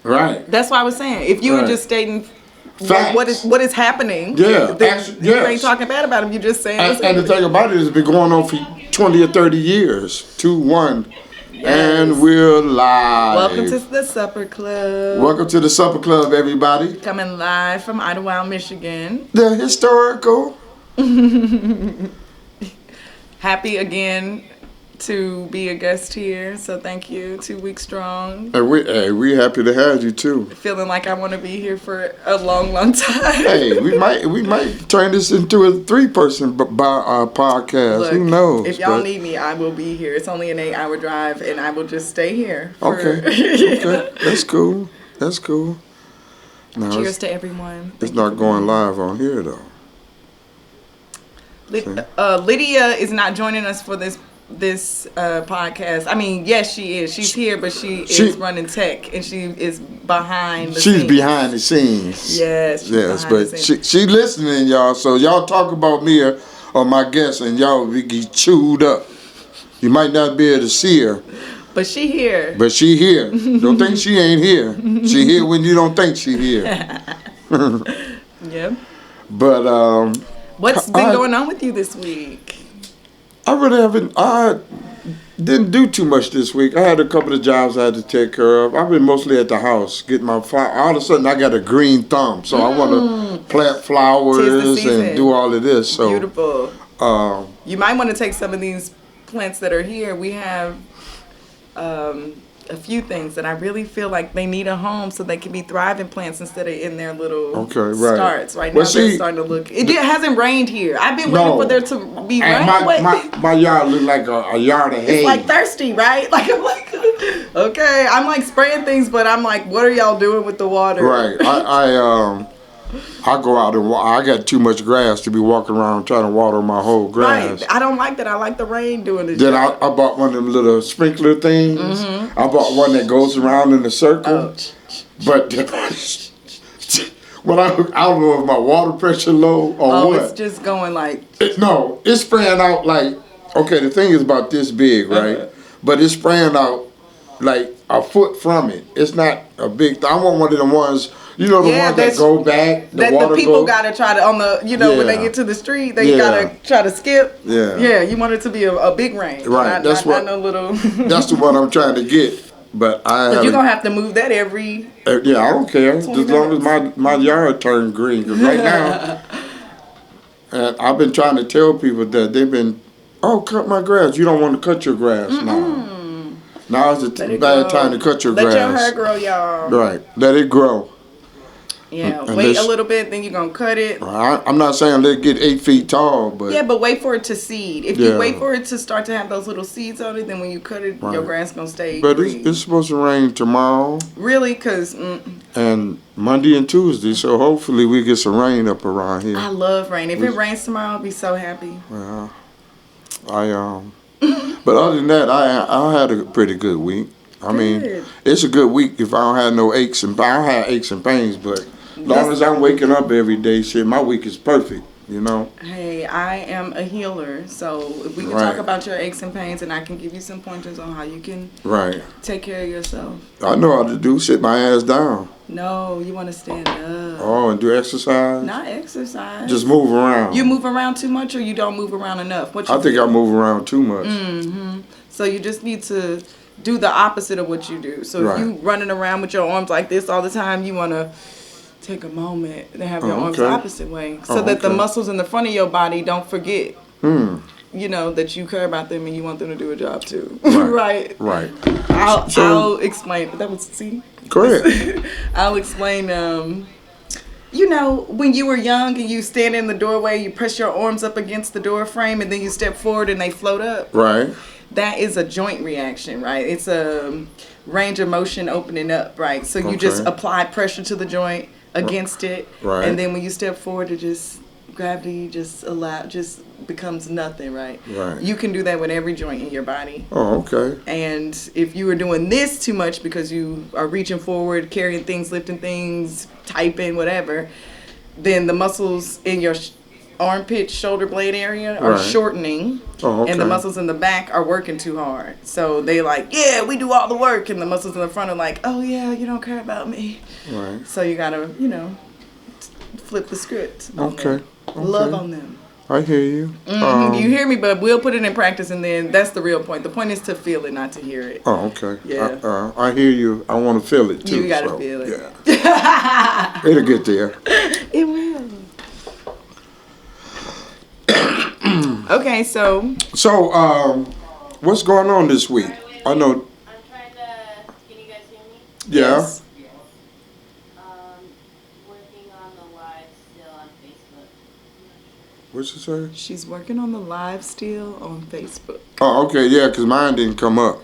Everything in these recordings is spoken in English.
Right. That's why I was saying, if you were just stating what is happening, yeah, you ain't talking bad about him. You just saying. And the thing about it is, it's been going on for 20 or 30 years. 2-1. Yes. And we're live. Welcome to the Supper Club. Welcome to the Supper Club, everybody. Coming live from Idlewild, Michigan. The historical. Happy again to be a guest here, so thank you. 2 weeks strong. And we happy to have you too. Feeling like I want to be here for a long time. Hey, we might turn this into a 3-person podcast. Look, who knows? If y'all need me, I will be here. It's only an 8-hour drive, and I will just stay here. Okay. That's cool. Now cheers to everyone. It's not going live on here though. Lydia is not joining us for this podcast. I mean, yes, she is. She's here, but she is running tech, and she is behind the scenes. She's behind the scenes. Yes, but she listening, y'all. So y'all talk about me or my guest, and y'all be chewed up. You might not be able to see her. But she here. Don't think she ain't here. She here when you don't think she here. Yep. But what's been going on with you this week? I didn't do too much this week. I had a couple of jobs I had to take care of. I've been mostly at the house getting my flower. All of a sudden, I got a green thumb, so I want to plant flowers and do all of this. So beautiful. You might want to take some of these plants that are here. We have a few things that I really feel like they need a home so they can be thriving plants instead of in their little starts. Right now, they're starting to look. It hasn't rained here. I've been waiting for there to be rain. My yard look like a yard of hay. It's like thirsty, right? Like I'm like, okay, I'm like spraying things, but I'm like, what are y'all doing with the water? Right. I go out and I got too much grass to be walking around trying to water my whole grass. Right. I don't like that. I like the rain doing this. Then I bought one of them little sprinkler things. Mm-hmm. I bought one that goes around in a circle. Oh. But when I don't know if my water pressure low or what. It's just going like. It's spraying out like, okay, the thing is about this big, right? But it's spraying out like a foot from it. It's not a big I want one of the ones. You know the ones that go back, the people gotta try to when they get to the street, they gotta try to skip. Yeah. You want it to be a big range, right? Not no little. That's the one I'm trying to get, but you're gonna have to move that every. Yeah, I don't care as long as my yard turned green. Cause right now, and I've been trying to tell people that they've been, cut my grass. You don't want to cut your grass now. Now is the bad time to cut your grass. Let your hair grow, y'all. Right, let it grow. Yeah, wait a little bit, then you're going to cut it. I'm not saying let it get 8 feet tall, but... Yeah, but wait for it to seed. If you wait for it to start to have those little seeds on it, then when you cut it, your grass going to stay green. It's supposed to rain tomorrow. Really? Because... And Monday and Tuesday, so hopefully we get some rain up around here. I love rain. If it rains tomorrow, I'll be so happy. Well, but other than that, I had a pretty good week. I mean, it's a good week if I don't have no aches and... I have aches and pains, but... As long as I'm waking up every day, my week is perfect, you know? Hey, I am a healer, so if we can talk about your aches and pains, and I can give you some pointers on how you can take care of yourself. I know how to do. Sit my ass down. No, you want to stand up. Oh, and do exercise? Not exercise. Just move around. You move around too much, or you don't move around enough? I think I move around too much. Mm-hmm. So you just need to do the opposite of what you do. So if you running around with your arms like this all the time, you want to... take a moment and have your arms the opposite way so that the muscles in the front of your body don't forget, that you care about them and you want them to do a job too. Right. I'll explain. That was, go ahead. I'll explain, when you were young and you stand in the doorway, you press your arms up against the door frame and then you step forward and they float up. Right. That is a joint reaction, right? It's a range of motion opening up, right? So you just apply pressure to the joint against it, and then when you step forward, gravity just becomes nothing, right? You can do that with every joint in your body. Oh, okay. And if you are doing this too much because you are reaching forward, carrying things, lifting things, typing, whatever, then the muscles in your armpit, shoulder blade area are shortening. Oh, okay. And the muscles in the back are working too hard. So they like, yeah, we do all the work. And the muscles in the front are like, oh, yeah, you don't care about me. Right. So you got to, flip the script. Okay. Love on them. I hear you. You hear me, but we'll put it in practice, and then that's the real point. The point is to feel it, not to hear it. Oh, okay. Yeah. I hear you. I want to feel it, too. You got to feel it. Yeah. It'll get there. It will. Okay, so. So, what's going on this week? I know. I'm trying to. Can you guys hear me? Yeah. Yes. Working on the live still on Facebook. What'd you say? She's working on the live still on Facebook. Oh, okay. Yeah, because mine didn't come up.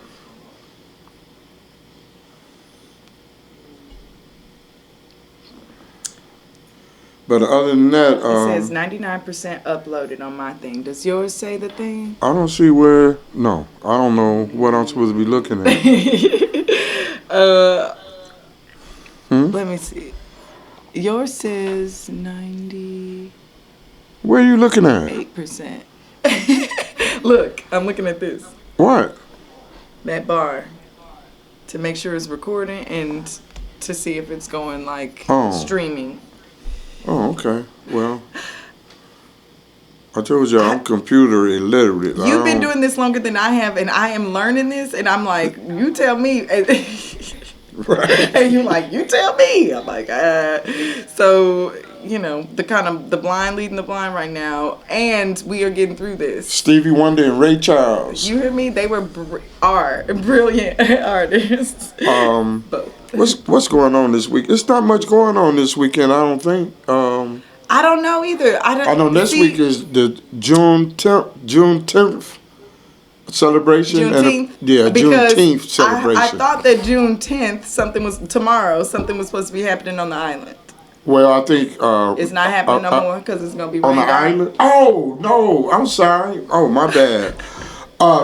But other than that, It says 99% uploaded on my thing. Does yours say the thing? I don't see where. No, I don't know what I'm supposed to be looking at. Let me see. Yours says 98%. Where are you looking at? Look, I'm looking at this. What? That bar. To make sure it's recording and to see if it's going like streaming. Oh, okay. Well, I told you I'm computer illiterate. You've been doing this longer than I have, and I am learning this, and I'm like, you tell me. Right. And you're like, you tell me. I'm like, So, the blind leading the blind right now, and we are getting through this. Stevie Wonder and Ray Charles. You hear me? They were brilliant artists. Both. What's going on this week? It's not much going on this weekend, I don't think. I don't know either. I know this week is the June 10th celebration. Juneteenth? Juneteenth celebration. I thought that June 10th, something was supposed to be happening on the island. Well, I think... it's not happening no more because it's going to be on the island? Oh, no, I'm sorry. Oh, my bad.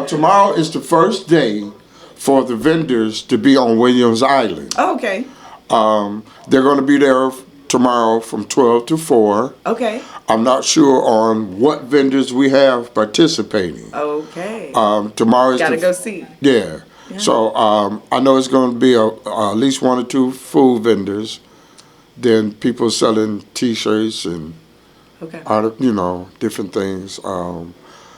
Tomorrow is the first day for the vendors to be on Williams Island. Oh, okay. They're going to be there tomorrow from 12 to 4. Okay. I'm not sure on what vendors we have participating. Okay. Tomorrow is Gotta go see. Yeah. So I know it's going to be at least 1 or 2 food vendors. Then people selling T-shirts and different things. I'm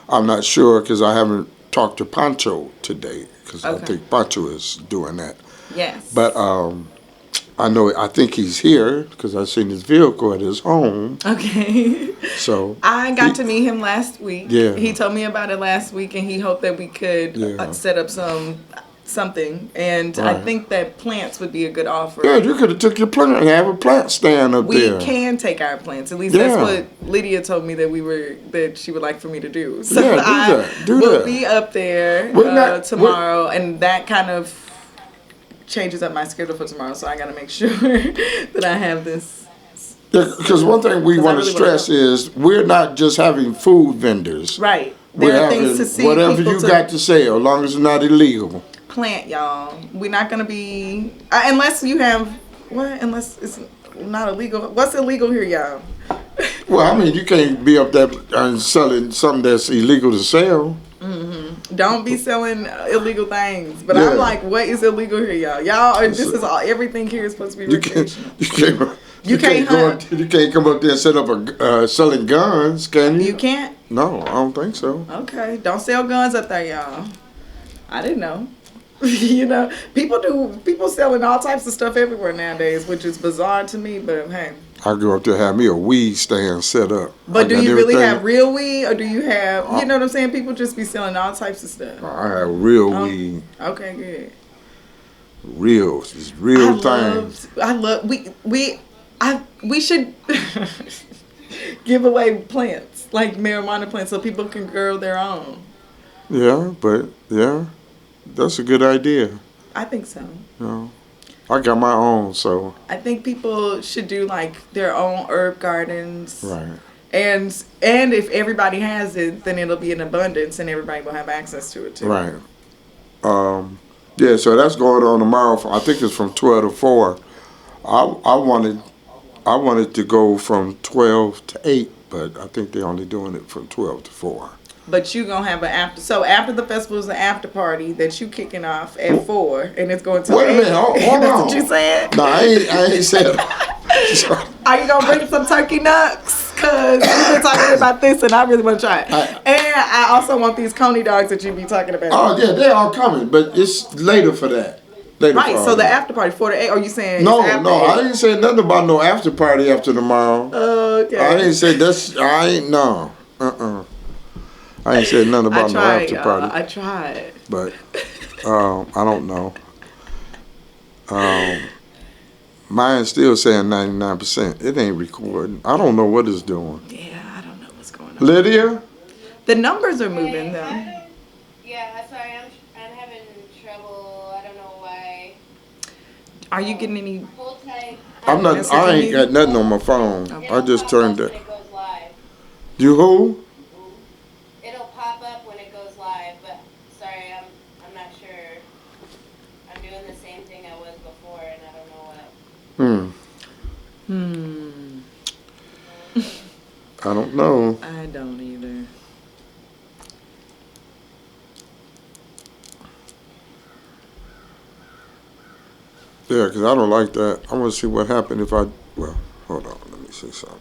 not sure because I haven't talked to Pancho today because I think Pancho is doing that. Yes. But I think he's here because I seen his vehicle at his home. Okay. So I got to meet him last week. Yeah. He told me about it last week, and he hoped that we could set up something. And I think that plants would be a good offer. Yeah, you could have took your plant and have a plant stand up there. We can take our plants. At least that's what Lydia told me that she would like for me to do. So do we'll that. be up there tomorrow, and that kind of changes up my schedule for tomorrow. So I got to make sure that I have this. Yeah, because one thing we want to stress is we're not just having food vendors. Right. We're having things to see. Whatever you got to sell, as long as it's not illegal. Plant, y'all. We're not gonna be unless you have what? Unless it's not illegal. What's illegal here, y'all? Well, I mean, you can't be up there and selling something that's illegal to sell. Mm-hmm. Don't be selling illegal things. But I'm like, what is illegal here, y'all? Y'all, this is all. Everything here is supposed to be recreational. You can't hunt. You can't come up there and set up selling guns, can you? You can't? No, I don't think so. Okay, don't sell guns up there, y'all. I didn't know. People selling all types of stuff everywhere nowadays, which is bizarre to me, but hey. I go up there and have me a weed stand set up. But do you really have real weed, or do you have, you know what I'm saying? People just be selling all types of stuff. I have real weed. Okay, good. It's real things. We should give away plants, like marijuana plants, so people can grow their own. Yeah, that's a good idea. I think so. I got my own, so. I think people should do like their own herb gardens. Right. And if everybody has it, then it'll be in abundance, and everybody will have access to it too. Right. Yeah, so that's going on tomorrow. I think it's from 12 to 4. I wanted to go from 12 to 8, but I think they're only doing it from 12 to 4. But you gonna have an after. So after the festival is an after party that you kicking off at 4, and it's going to. Wait a minute, hold That's on. what you said. No, I ain't said. Are you gonna bring some turkey nuts? Cause we've been talking about this, and I really want to try it. And I also want these coney dogs that you be talking about. Oh yeah, they all coming, but it's later for that. Later Right. for So all the that. after party 4 to 8. Are you saying? No, it's after no, 8? I didn't say nothing about no after party after tomorrow. Okay. I didn't say that's. I ain't no. I ain't said nothing about no after party. I tried. But I don't know. Mine's still saying 99%. It ain't recording. I don't know what it's doing. Yeah, I don't know what's going on. Lydia? The numbers are moving though. Yeah, sorry, I'm having trouble. I don't know why. Are you getting any? Hold tight. I ain't got nothing on my phone. I just turned it. When it goes live. You who? It'll pop up when it goes live, but sorry, I'm not sure. I'm doing the same thing I was before, and I don't know what. I don't know. I don't either. Yeah, because I don't like that. I want to see what happened if I. Well, hold on. Let me see something.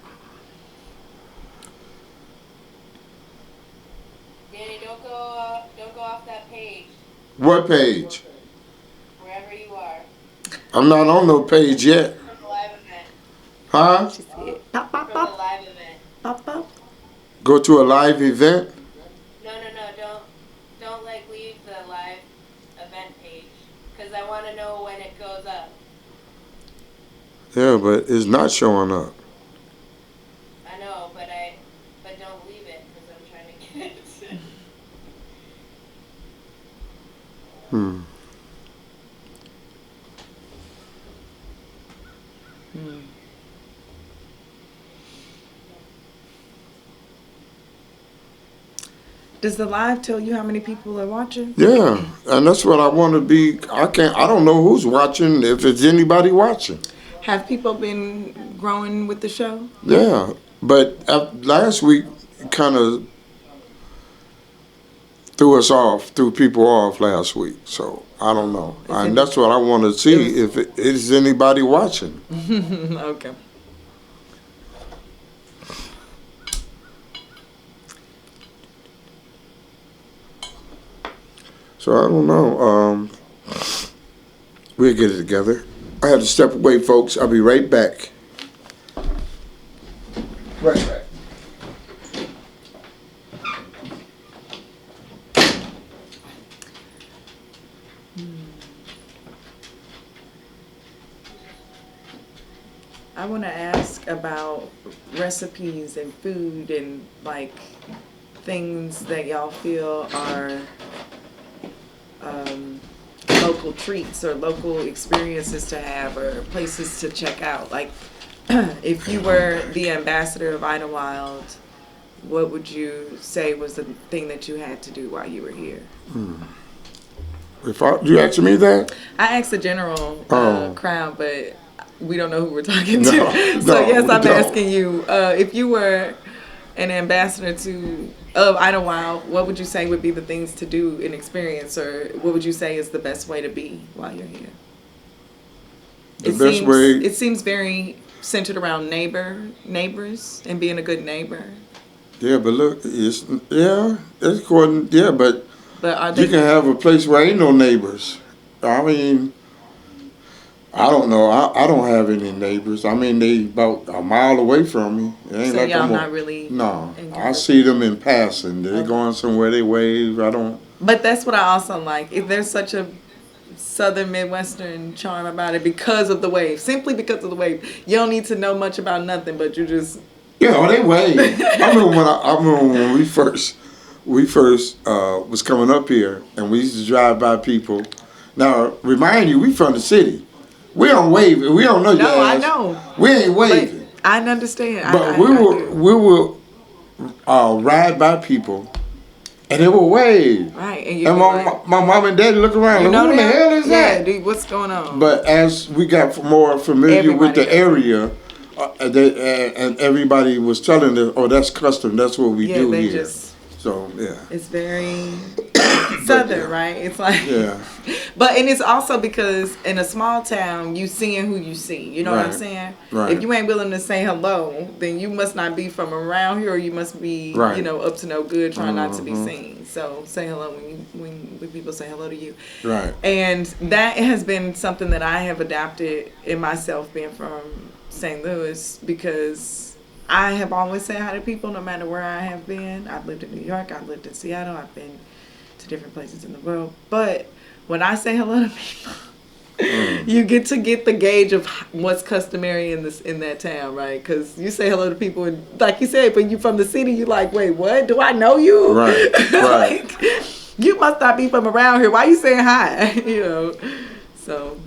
Danny, don't go off that page. What page? Wherever you are. I'm not on no page yet. For the live event. Huh? She said, pop, pop, For the pop, live event. pop, pop. Go to a live event? No, don't like leave the live event page, because I want to know when it goes up. Yeah, but it's not showing up. I know, but don't leave it, because I'm trying to get it. Does the live tell you how many people are watching? Yeah, and that's what I want to be. I don't know who's watching, if it's anybody watching. Have people been growing with the show? Yeah, but last week kind of threw people off last week. So I don't know. And that's what I want to see, if it is anybody watching. Okay. So I don't know. We'll get it together. I have to step away, folks. I'll be right back. Right back. I want to ask about recipes and food and like things that y'all feel are local treats or local experiences to have or places to check out. Like if you were the ambassador of Idlewild, what would you say was the thing that you had to do while you were here? You asking me that? I asked the general crowd, but we don't know who we're talking to. No, So yes, I'm we don't. asking you, if you were an ambassador of Idlewild, what would you say would be the things to do and experience, or what would you say is the best way to be while you're here? It seems very centered around neighbors and being a good neighbor. Yeah, but look, it's according, but are they, you can have a place where ain't no neighbors. I mean, I don't know. I don't have any neighbors. I mean, they about a mile away from me. It ain't so like y'all I'm not really. No, I see them in passing. They're going somewhere. They wave. I don't. But that's what I also like. There's such a Southern Midwestern charm about it because of the wave. Simply because of the wave. You don't need to know much about nothing, but you just. Yeah, they wave. I remember when we first was coming up here, and we used to drive by people. Now, remind you, we from the city. We don't wave. We don't know your No, I ass. know. We ain't waving. But I understand. But we will ride by people, and they will wave. Right. And my mom and daddy look around. You Like, know who in the hell is that? Yeah, dude, what's going on? But as we got more familiar with the area, and everybody was telling them, "Oh, that's custom. That's what we do here." So yeah, it's very southern, right? It's like and it's also because in a small town, you seeing who you see. You know what I'm saying? Right. If you ain't willing to say hello, then you must not be from around here, or you must be up to no good, trying not to be seen. So say hello when people say hello to you. Right. And that has been something that I have adapted in myself, being from St. Louis, because I have always said hi to people no matter where I have been. I've lived in New York. I've lived in Seattle. I've been to different places in the world. But when I say hello to people, you get the gauge of what's customary in that town, right? Because you say hello to people, and like you said, when you're from the city, you're like, wait, what? Do I know you? Right. Like, you must not be from around here. Why are you saying hi? So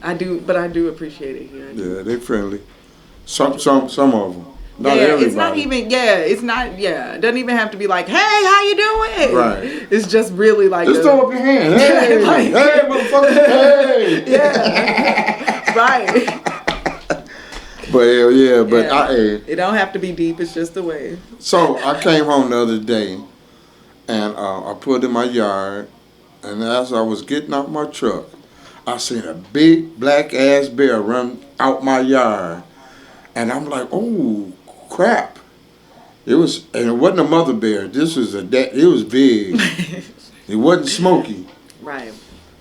I do appreciate it here. Yeah, they're friendly. Some of them. Not everybody. It's not even. It doesn't even have to be like, "Hey, how you doing?" Right. It's just really like, just throw up your hand. Hey, hey, motherfucker, hey. Yeah. Right. But it don't have to be deep. It's just the way. So I came home the other day, and I put in my yard, and as I was getting out my truck, I seen a big black ass bear run out my yard, and I'm like, oh crap! It wasn't a mother bear. This was it was big. It wasn't Smokey. Right.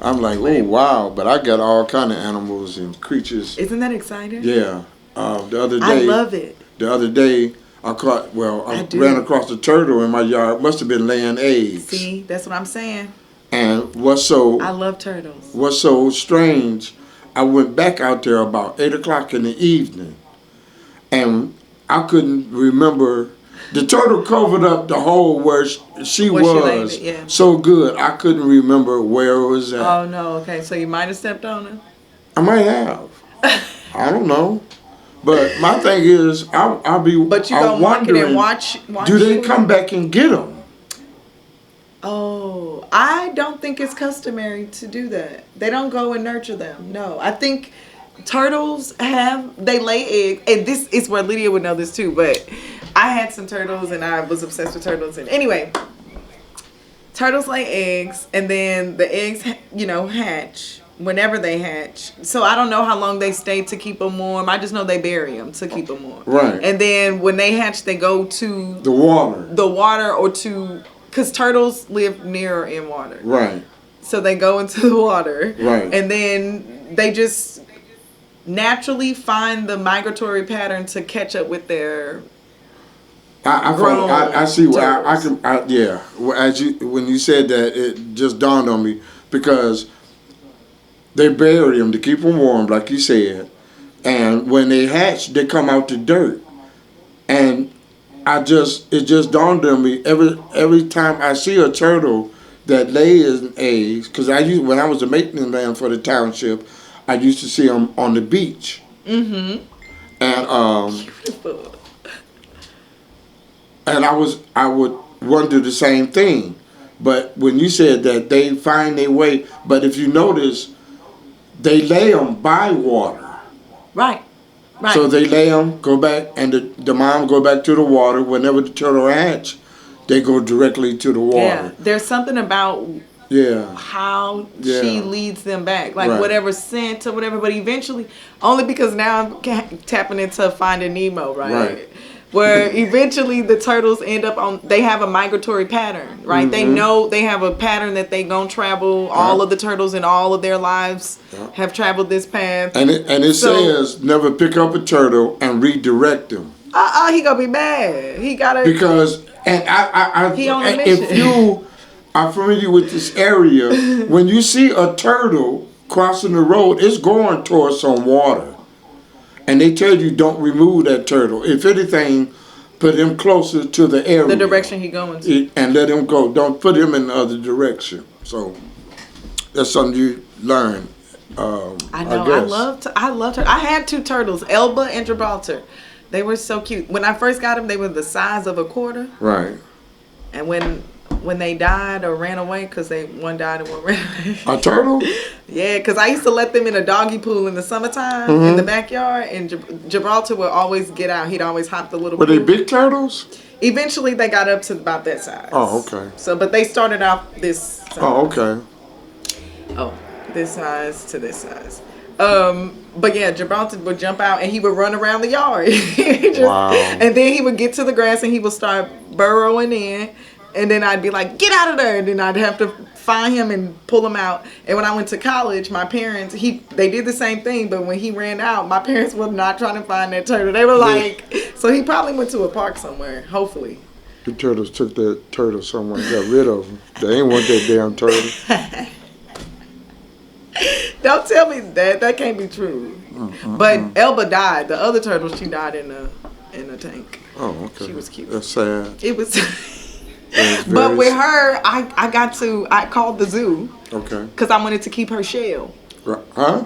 I'm like, oh wow! But I got all kind of animals and creatures. Isn't that exciting? Yeah. The other day, I love it. The other day, I ran across a turtle in my yard. Must have been laying eggs. See, that's what I'm saying. And I love turtles. What's so strange? I went back out there about 8:00 in the evening, and I couldn't remember. The turtle covered up the hole where she was so good. I couldn't remember where it was at. Oh no! Okay, so you might have stepped on it. I might have. I don't know. But my thing is, I'll be. But you gonna walk it and watch. Do they come back and get them? Oh, I don't think it's customary to do that. They don't go and nurture them. No, I think turtles they lay eggs, and this is where Lydia would know this too. But I had some turtles, and I was obsessed with turtles. And anyway, turtles lay eggs, and then the eggs, hatch whenever they hatch. So I don't know how long they stay to keep them warm. I just know they bury them to keep them warm. Right. And then when they hatch, they go to the water or to. Because turtles live near in water. Right. So they go into the water. Right. And then they just naturally find the migratory pattern to catch up with their I see where I can. Yeah. When you said that, it just dawned on me, because they bury them to keep them warm, like you said. And when they hatch, they come out the dirt. And it just dawned on me every time I see a turtle that lays eggs, because when I was a maintenance man for the township, I used to see them on the beach. Mm-hmm. And beautiful. And I would wonder the same thing, but when you said that they find their way, but if you notice, they lay them by water. Right. Right. So they lay them, go back, and the mom go back to the water. Whenever the turtle hatch, they go directly to the water. Yeah, there's something about how she leads them back, like whatever scent or whatever. But eventually, only because now I'm tapping into Finding Nemo, right? Where eventually the turtles end up they have a migratory pattern, right? Mm-hmm. They know they have a pattern that they gonna travel. All of the turtles in all of their lives have traveled this path. And it says never pick up a turtle and redirect him. He gonna be mad. He gotta, because he on a mission. If you are familiar with this area, when you see a turtle crossing the road, it's going towards some water. And they tell you don't remove that turtle. If anything, put him closer to the area. The direction he going to. And let him go. Don't put him in the other direction. So that's something you learn. I know. I loved her. I had 2 turtles, Elba and Gibraltar. They were so cute. When I first got them, they were the size of a quarter. Right. And when when they died or ran away, because one died and one ran away. A turtle? Yeah, because I used to let them in a doggy pool in the summertime in the backyard, and Gibraltar would always get out. He'd always hop the little pool. Were they big turtles? Eventually, they got up to about that size. Oh, okay. So, but they started out this size. Oh, okay. Oh, this size to this size. But yeah, Gibraltar would jump out and he would run around the yard. Wow. And then he would get to the grass and he would start burrowing in. And then I'd be like, get out of there. And then I'd have to find him and pull him out. And when I went to college, my parents, they did the same thing. But when he ran out, my parents were not trying to find that turtle. They were like, so he probably went to a park somewhere, hopefully. The turtles took that turtle somewhere and got rid of him. They ain't want that damn turtle. Don't tell me that. That can't be true. But Elba died. The other turtle, she died in a tank. Oh, okay. She was cute. That's sad. It was. But with her, I called the zoo. Okay. Because I wanted to keep her shell. Huh?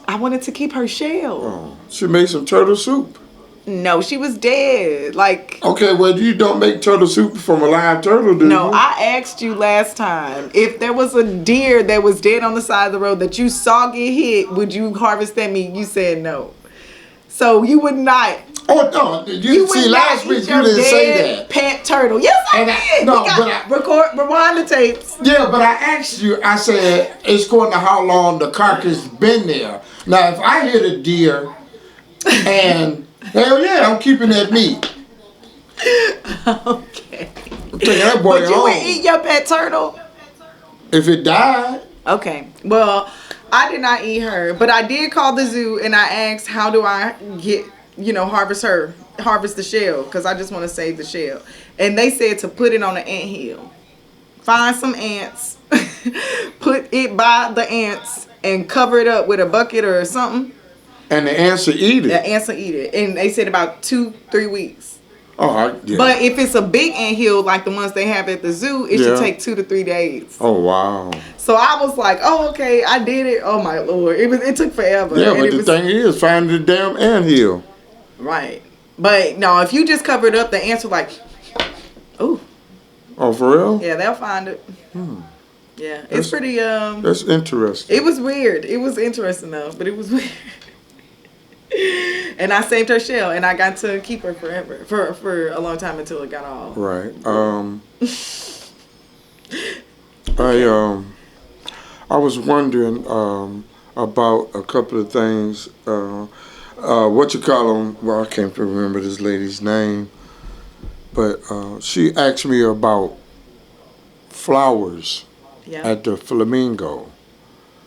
I wanted to keep her shell. Oh, she made some turtle soup. No, she was dead. Like. Okay, well, you don't make turtle soup from a live turtle, do you? No, I asked you last time if there was a deer that was dead on the side of the road that you saw get hit, would you harvest that meat? You said no. So you would not. Oh no! You see, last week you didn't say that. Pet turtle. Yes, I did. No, rewind the tapes. Yeah, but I asked you. I said it's according to how long the carcass been there. Now, if I hit a deer, and hell yeah, I'm keeping that meat. Okay. I'm taking that boy but you home. would eat your pet turtle? If it died. Okay. Well, I did not eat her, but I did call the zoo and I asked, how do I get, harvest the shell, because I just want to save the shell. And they said to put it on an anthill. Find some ants, put it by the ants, and cover it up with a bucket or something. And the ants will eat it. The ants will eat it. And they said about 2-3 weeks. Oh, yeah. But if it's a big anthill like the ones they have at the zoo, it should take 2 to 3 days. Oh, wow. So I was like, oh, okay, I did it. Oh, my Lord. It took forever. Yeah, but the thing is, find the damn anthill. Right. But, no, if you just cover it up, the ants are like, ooh. Oh, for real? Yeah, they'll find it. Yeah, it's pretty, That's interesting. It was weird. It was interesting, though, but it was weird. And I saved her shell, and I got to keep her forever, for a long time until it got off. Right. I was wondering about a couple of things. What you call them? Well, I can't remember this lady's name, but she asked me about flowers at the Flamingo.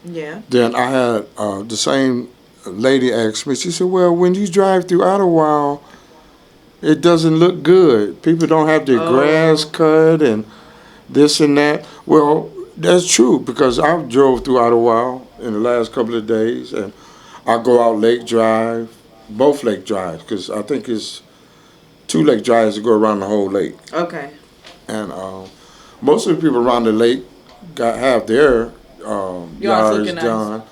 Yeah. Then I had the same lady asked me. She said, "Well, when you drive through Idlewild, it doesn't look good. People don't have their grass cut and this and that." Well, that's true, because I drove through Idlewild in the last couple of days, and I go out Lake Drive, both Lake Drives, because I think it's 2 Lake Drives to go around the whole lake. Okay. And most of the people around the lake have their yards done,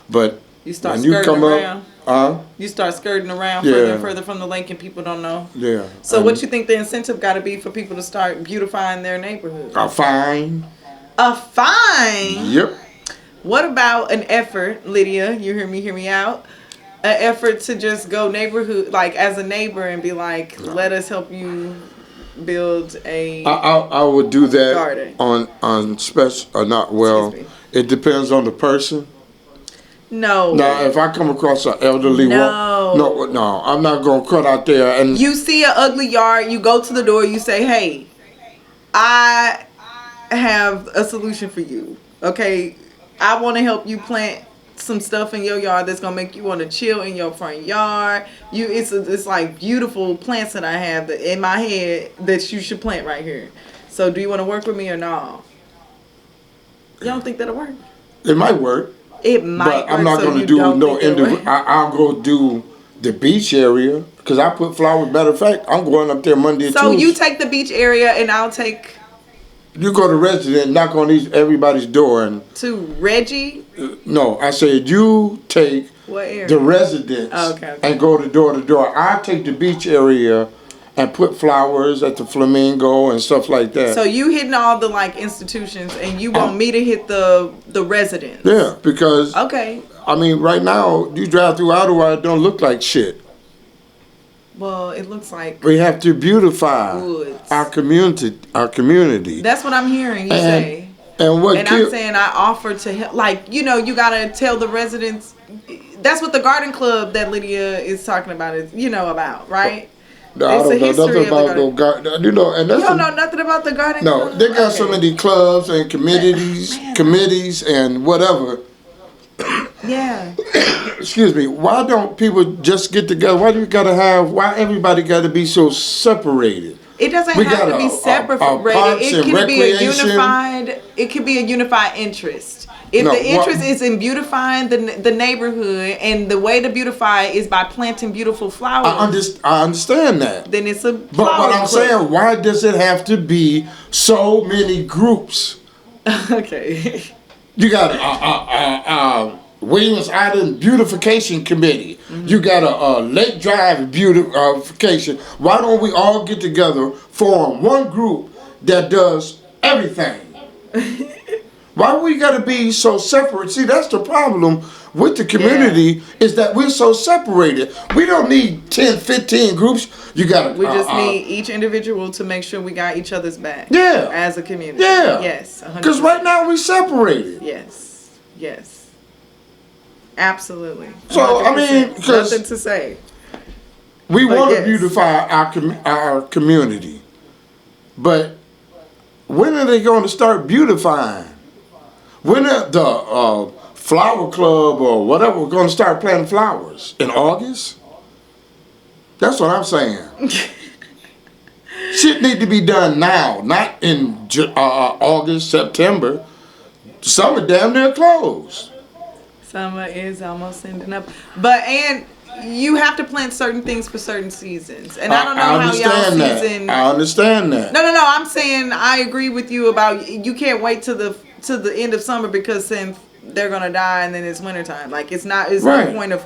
but you start when skirting you come around. Up, you start skirting around further and further from the lake, and people don't know. Yeah. So what you think the incentive got to be for people to start beautifying their neighborhood? A fine. A fine? Yep. What about an effort, Lydia? You hear me out? An effort to just go neighborhood, like as a neighbor, and be like, let us help you build a. I would do that garden. on special or not. Well, it depends on the person. No. Now, if I come across an elderly woman, no, I'm not gonna cut out there and. You see an ugly yard, you go to the door, you say, "Hey, I have a solution for you. Okay, I want to help you plant some stuff in your yard that's gonna make you want to chill in your front yard. It's like beautiful plants that I have that in my head that you should plant right here. So, do you want to work with me or no? You don't think that'll work? It might work. It might, but I'm not going to do no individual. I'll go do the beach area, because I put flowers. Matter of fact, I'm going up there Monday and Tuesday. So you take the beach area and I'll take. You go to resident, knock on everybody's door and. To Reggie? No, I said you take what area? The residents okay. and go to door. I take the beach area and put flowers at the Flamingo and stuff like that. So you hitting all the like institutions, and you want me to hit the residents? Yeah, because okay. I mean, right now you drive through Ottawa, it don't look like shit. Well, it looks like we have to beautify our community. That's what I'm hearing you say. And I'm saying I offer to help. Like, you know, you gotta tell the residents. That's what the garden club that Lydia is talking about is, you know, about, right? No, I don't know nothing about no garden. You know, and that's you don't know nothing about the garden club? No, they got so many clubs and committees and whatever. Yeah. Excuse me. Why don't people just get together? Why everybody got to be so separated? It doesn't have to be separated. It can be a unified. It can be a unified interest. If the interest is in beautifying the neighborhood, and the way to beautify is by planting beautiful flowers. I understand that. Then it's a. But what I'm saying, why does it have to be so many groups? Okay. You got Williams Island Beautification Committee. Mm-hmm. You got a Lake Drive Beautification. Why don't we all get together, form one group that does everything? Why we got to be so separate? See, that's the problem with the community is that we're so separated. We don't need 10, 15 groups. You got to. We just need each individual to make sure we got each other's back. Yeah. As a community. Yeah. Yes. 100%. Because right now we separated. Yes. Yes. Absolutely. 100%. So I mean, nothing to say. We want to beautify our community, but when are they going to start beautifying? When are the flower club or whatever going to start planting flowers? In August? That's what I'm saying. Shit need to be done now, not in August, September. Summer damn near closed. Summer is almost ending up. And you have to plant certain things for certain seasons. And I don't know how y'all season. I understand that. No. I'm saying I agree with you about you can't no end of summer because then they're gonna die and then it's wintertime. Like it's no point of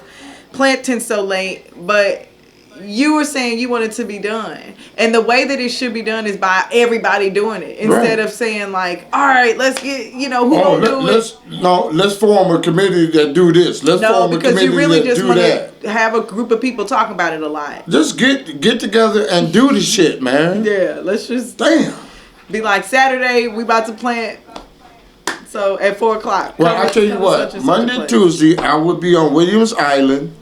planting so late. But you were saying you want it to be done. And the way that it should be done is by everybody doing it. Instead of saying like, all right, let's get, who gonna do it? Let's form a committee that do this. Let's form a committee you really that just do want that. to have a group of people talk about it a lot. Just get together and do the shit, man. Yeah, let's just be like Saturday, we about to plant. So at 4:00. Well, I tell you what, Monday, Tuesday, I would be on Williams Island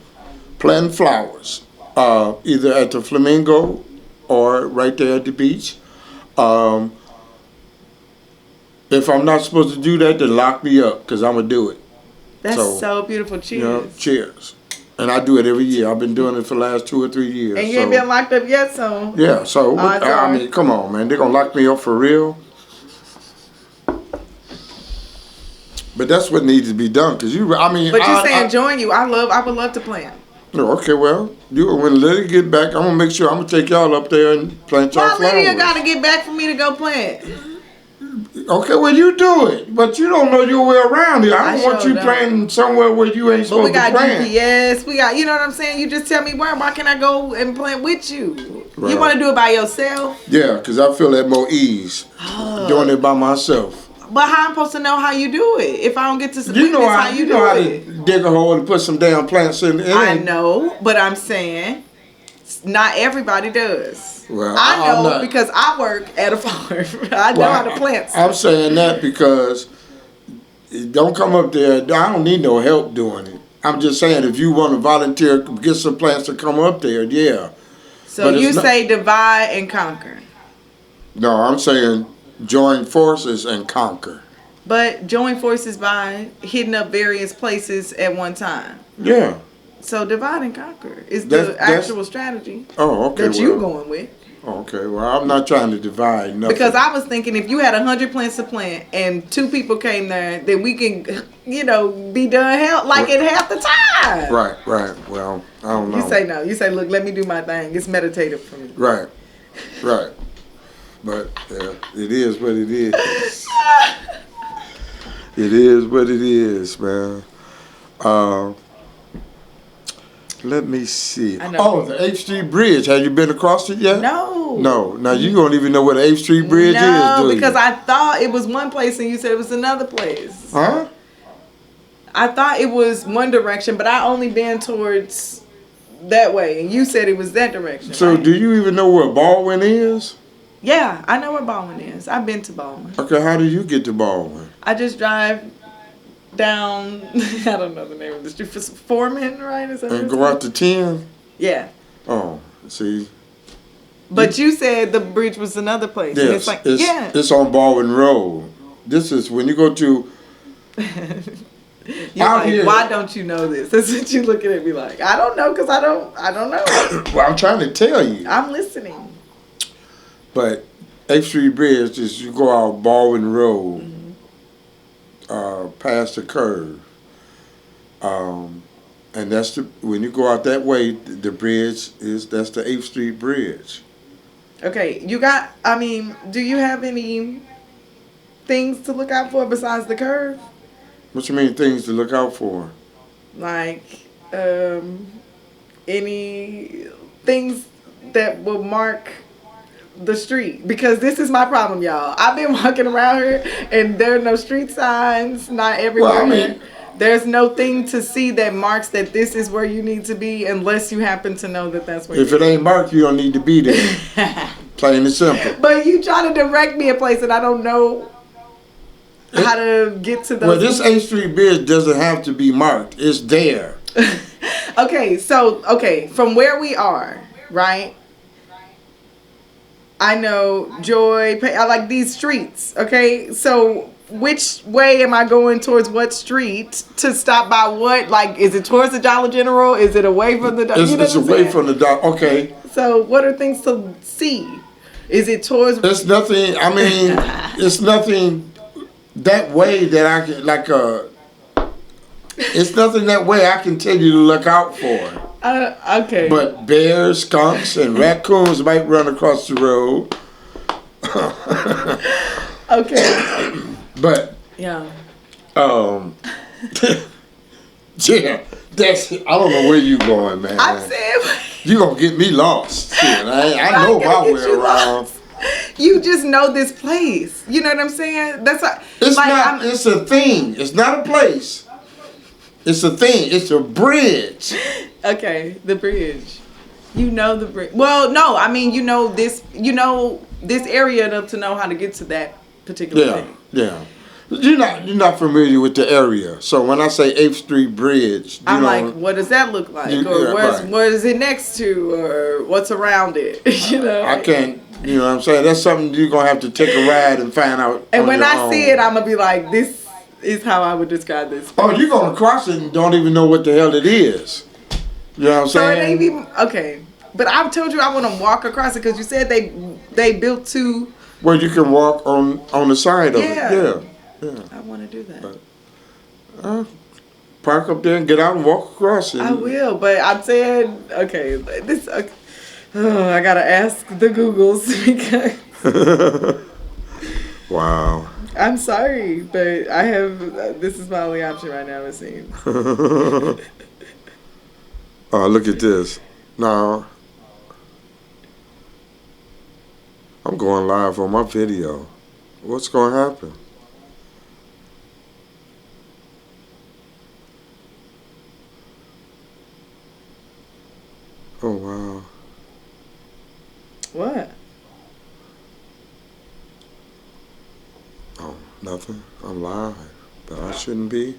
planting flowers. Either at the Flamingo or right there at the beach. If I'm not supposed to do that, then lock me up because I'm going to do it. That's so beautiful. Cheers. Cheers. And I do it every year. I've been doing it for the last 2 or 3 years. And you ain't been locked up yet, so. Yeah, so, I mean, come on, man. They're going to lock me up for real? But that's what needs to be done. But you're saying join you. I would love to plant. Okay, well, when Lydia get back, I'm going to make sure I'm going to take y'all up there and plant y'all flowers. Why Lydia got to get back for me to go plant? Okay, well, you do it. But you don't know your way around here. I don't want you planting somewhere where you ain't supposed to plant. But we got GPS. We got, you know what I'm saying? You just tell me where. Why can't I go and plant with you? Right. You want to do it by yourself? Yeah, because I feel at more ease doing it by myself. But how I'm supposed to know how you do it if I don't get to see how you know how to dig a hole and put some damn plants in it. I know, but I'm saying not everybody does. Well, I know because I work at a farm. I know how to plant stuff. I'm saying that because don't come up there. I don't need no help doing it. I'm just saying if you want to volunteer, get some plants to come up there, yeah. So you say divide and conquer. No, I'm saying join forces and conquer. But join forces by hitting up various places at one time. Yeah. So divide and conquer is the actual strategy. Oh, okay. That you're going with. Okay, well, I'm not trying to divide nothing. Because I was thinking if you had 100 plants to plant and 2 people came there, then we can, be done in half the time. Right. Well, I don't know. You say no. You say, look, let me do my thing. It's meditative for me. Right. But it is what it is. It is what it is, man. Let me see. I know. Oh, the 8th Street Bridge. Have you been across it yet? No. No. Now you don't even know what the 8th Street Bridge is, No, do because you? I thought it was one place and you said it was another place. Huh? I thought it was one direction, but I only been towards that way, and you said it was that direction. So right? do you even know where Baldwin is? Yeah, I know where Baldwin is. I've been to Baldwin. Okay, how do you get to Baldwin? I just drive down, I don't know the name of the street, Foreman, right? Is that And what go it's out to 10? Yeah. Oh, see. But you said the bridge was another place. And Yes, it's like, yeah. it's on Baldwin Road. This is when you go to... You're out like, here. why don't you know this? That's what you looking at me like. I don't know because I don't know. Well, I'm trying to tell you. I'm listening. But 8th Street Bridge is you go out Baldwin Road, past the curve. And that's when you go out that way, the bridge that's the 8th Street Bridge. Okay, do you have any things to look out for besides the curve? What you mean things to look out for? Like, any things that will mark the street? Because this is my problem, y'all. I've been walking around here and there are no street signs, not everywhere. Well, I mean, there's no thing to see that marks that this is where you need to be unless you happen to know that that's where if it ain't marked, you don't need to be there. Plain and simple. But you try to direct me a place and I don't know how to get to those. Well, this 8th Street Bridge doesn't have to be marked. It's there. Okay, from where we are, right? I know Joy, I like these streets, okay? So which way am I going towards what street to stop by what? Like, is it towards the Dollar General? Is it away from the Dollar General? It's away from the Dollar. Okay. So what are things to see? Is it towards... It's nothing, I mean, it's nothing that way that I can, it's nothing that way I can tell you to look out for. Okay. But bears, skunks, and raccoons might run across the road. Okay. But yeah. Yeah, that's. I don't know where you going, man. I'm saying you gonna get me lost. Shit, I know my way around. Lost. You just know this place. You know what I'm saying? That's what, it's like, not. It's a thing. It's not a place. It's a thing. It's a bridge. Okay, the bridge. You know the bridge. Well, no, I mean you know this area enough to know how to get to that particular thing. Yeah. You're not familiar with the area. So when I say 8th Street Bridge, I'm like, what does that look like? Or what is it next to? Or what's around it? You know? I can't, you know what I'm saying? That's something you're going to have to take a ride and find out. And when I see it, I'm going to be like, this is how I would describe this. Oh, you're going to cross it and don't even know what the hell it is. You know what I'm saying? So it ain't even, okay. But I told you I want to walk across it because you said they built two. Where you can walk on the side of it. Yeah. I want to do that. Park up there and get out and walk across it. I will, but I'm saying, okay, this. Okay. Oh, I gotta ask the Googles because. Wow. I'm sorry, but I have. This is my only option right now. It seems. Oh, look at this. Now, I'm going live on my video. What's going to happen? Oh, wow. What? Oh, nothing. I'm live. But I shouldn't be.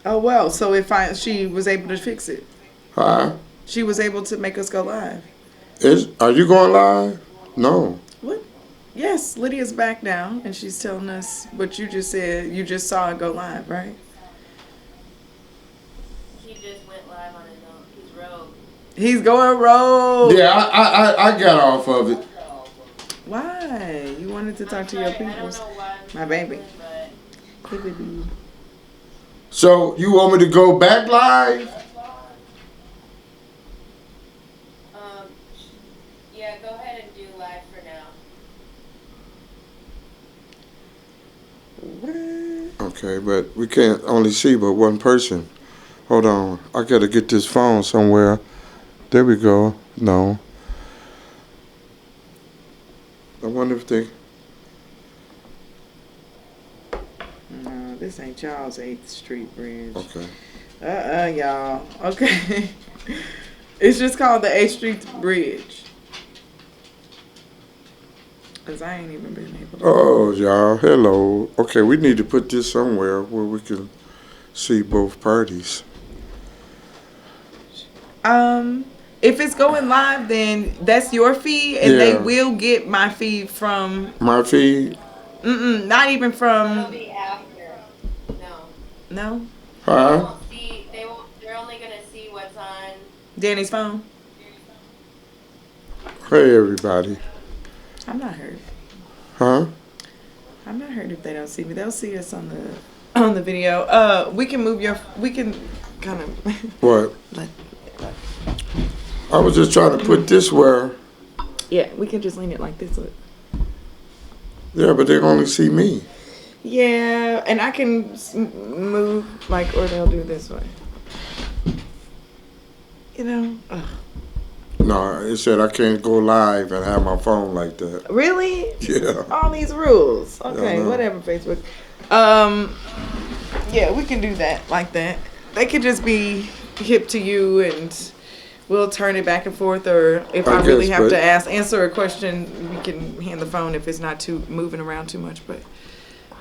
Oh, well, so she was able to fix it. Huh? She was able to make us go live. Are you going live? No. What? Yes, Lydia's back now, and she's telling us what you just said. You just saw it go live, right? He just went live on his own. He's rogue. He's going rogue. Yeah, I got off of it. Why? You wanted to talk to your people. My baby. Hey, baby. So, you want me to go back live? Yeah, go ahead and do live for now. Okay, but we can't only see but one person. Hold on. I got to get this phone somewhere There we go. No. I wonder if they... No, this ain't y'all's 8th Street Bridge. Okay. Y'all. Okay. It's just called the 8th Street Bridge. Because I ain't even been able to... Oh, y'all. Hello. Okay, we need to put this somewhere where we can see both parties. If it's going live, then that's your feed, and they will get my feed from... My feed? Not even from... It'll be after. No. No? Huh? They're only going to see what's on... Danny's phone? Hey, everybody. I'm not hurt. Huh? I'm not hurt if they don't see me. They'll see us on the video. We can move your... We can kind of... What? I was just trying to put this where... Yeah, we can just lean it like this. Look. Yeah, but they only see me. Yeah, and I can move, like, or they'll do this way. You know? Ugh. No, it said I can't go live and have my phone like that. Really? Yeah. All these rules. Okay, whatever, Facebook. Yeah, we can do that like that. They could just be hip to you and... We'll turn it back and forth, or if I really have to answer a question, we can hand the phone if it's not too moving around too much. But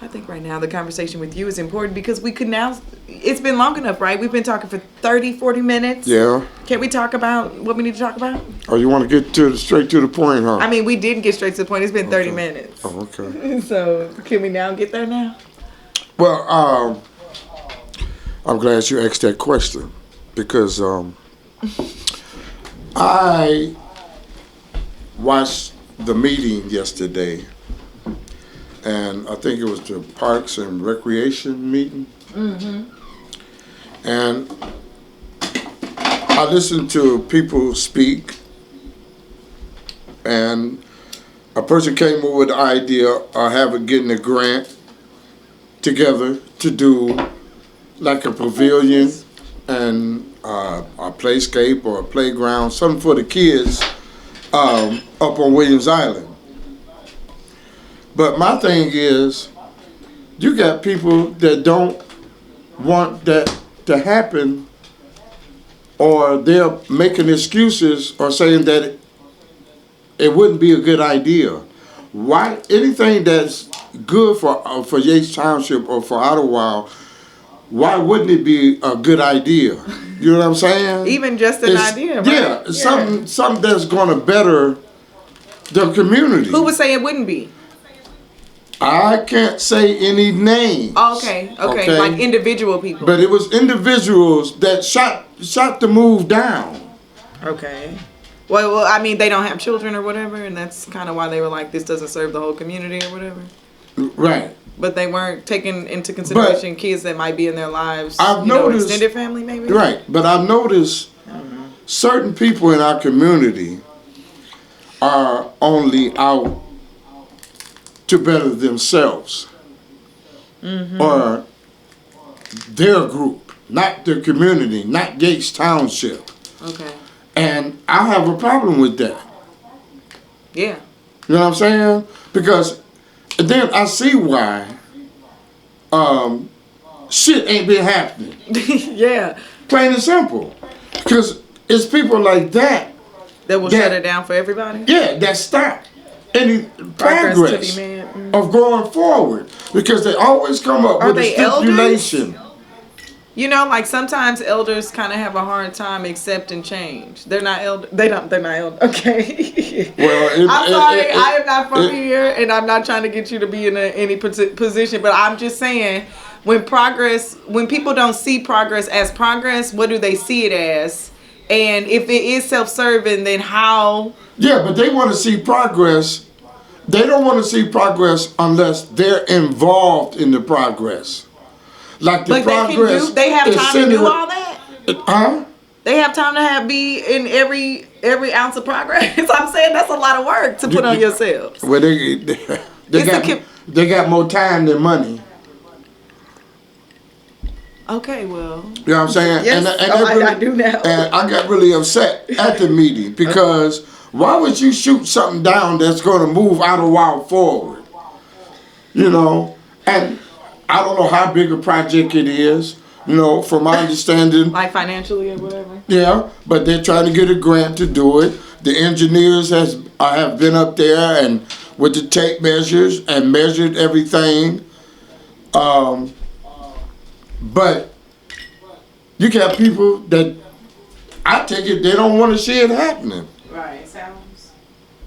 I think right now the conversation with you is important because we could now, it's been long enough, right? We've been talking for 30, 40 minutes. Yeah. Can't we talk about what we need to talk about? Oh, you want to get straight to the point, huh? I mean, we didn't get straight to the point. It's been 30 minutes. Oh, okay. So can we now get there now? Well, I'm glad you asked that question because I watched the meeting yesterday, and I think it was the Parks and Recreation meeting. Mm-hmm. And I listened to people speak, and a person came up with the idea of getting a grant together to do like a pavilion and a playscape or a playground, something for the kids up on Williams Island. But my thing is, you got people that don't want that to happen, or they're making excuses or saying that it wouldn't be a good idea. Why anything that's good for Yates Township or for Ottawa, why wouldn't it be a good idea? You know what I'm saying? Even just an idea, right? Yeah, something that's going to better the community. Who would say it wouldn't be? I can't say any names. Oh, okay, like individual people. But it was individuals that shot the move down. Okay. Well, I mean, they don't have children or whatever, and that's kind of why they were like, this doesn't serve the whole community or whatever. Right. But they weren't taking into consideration kids that might be in their lives. I've noticed extended family maybe. Right, but I've noticed certain people in our community are only out to better themselves or their group, not the community, not Yates Township. Okay. And I have a problem with that. Yeah. You know what I'm saying? Because then I see why shit ain't been happening. Yeah. Plain and simple. Because it's people like that that will shut it down for everybody? Yeah, that stop any progress of going forward. Because they always come up with a stipulation. Elders? You know, like sometimes elders kind of have a hard time accepting change. They're not elder. They're not elder. Okay. Well, I'm sorry. I am not from here, and I'm not trying to get you to be in any position. But I'm just saying, when people don't see progress as progress, what do they see it as? And if it is self-serving, then how? Yeah, but they want to see progress. They don't want to see progress unless they're involved in the progress. Like the progress. They have time to do all that? Huh? They have time to be in every ounce of progress. I'm saying that's a lot of work to put on yourselves. Well, they got more time than money. Okay, well. You know what I'm saying? Yes, I do now. And I got really upset at the meeting because why would you shoot something down that's going to move Idlewild forward? You know, and I don't know how big a project it is. You know, from my understanding, like financially or whatever. Yeah, but they're trying to get a grant to do it. The engineers have been up there and with the tape measures and measured everything. But you got people that I take it they don't want to see it happening. Right, sounds.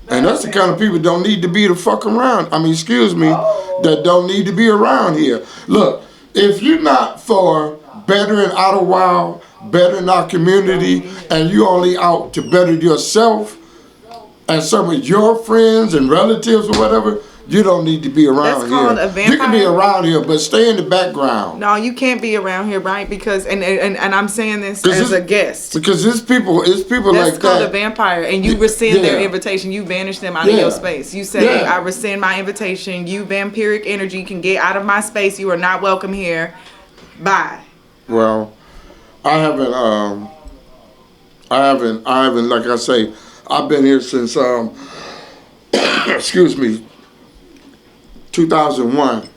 And that's the kind of people don't need to be the fuck around. I mean, excuse me, that don't need to be around here. Look, if you're not for bettering Idlewild, bettering our community, and you only out to better yourself and some of your friends and relatives or whatever, you don't need to be around That's called here. a vampire. You can be around here, but stay in the background. No, you can't be around here, right? Because and I'm saying this as a guest. Because it's people That's like that. That's called a vampire, and you rescind their invitation. You banish them out of your space. You say, I rescind my invitation. You vampiric energy can get out of my space. You are not welcome here. Bye. Well, I haven't, like I say, I've been here since, excuse me, 2001.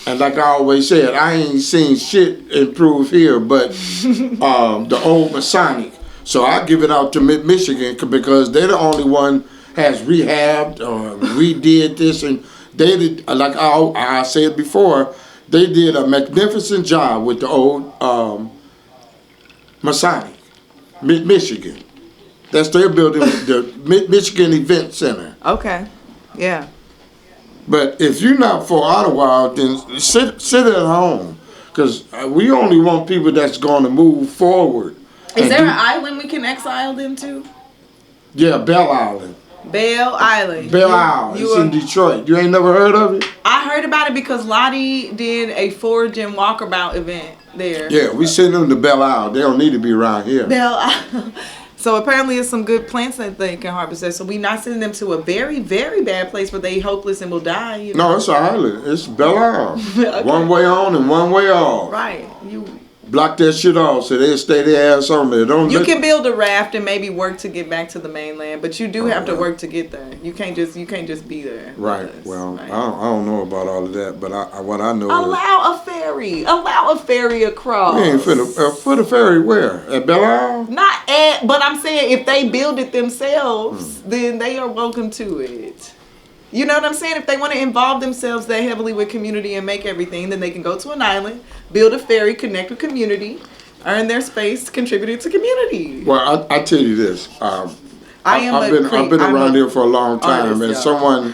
And like I always said, I ain't seen shit improve here but the old Masonic. So I give it out to Michigan because they're the only one has rehabbed or redid this. And they did, like I said before, they did a magnificent job with the old Masonic, Michigan. That's their building, the Michigan Event Center. Okay, yeah. But if you're not for Idlewild, then sit at home, because we only want people that's going to move forward. Is there an island we can exile them to? Yeah, Belle Island. Belle Island. Belle Island. It's in Detroit. You ain't never heard of it? I heard about it because Lottie did a Forge and Walkabout event there. Yeah, we send them to Belle Island. They don't need to be around here. Belle Island. So apparently it's some good plants that they can harvest there. So we not sending them to a very, very bad place where they hopeless and will die. You know? No, it's an island. It's Belle Island. Okay. One way on and one way off. Right. Block that shit off so they'll stay their ass on there. You can build a raft and maybe work to get back to the mainland, but you do have to work to get there. You can't just be there. Right. Well, right. I don't know about all of that, but what I know allow a ferry across. We ain't put a ferry where? At Belle Isle? Not at, but I'm saying if they build it themselves, then they are welcome to it. You know what I'm saying? If they want to involve themselves that heavily with community and make everything, then they can go to an island, build a ferry, connect with community, earn their space, contribute to community. Well, I tell you this. I've been around here for a long time, and someone,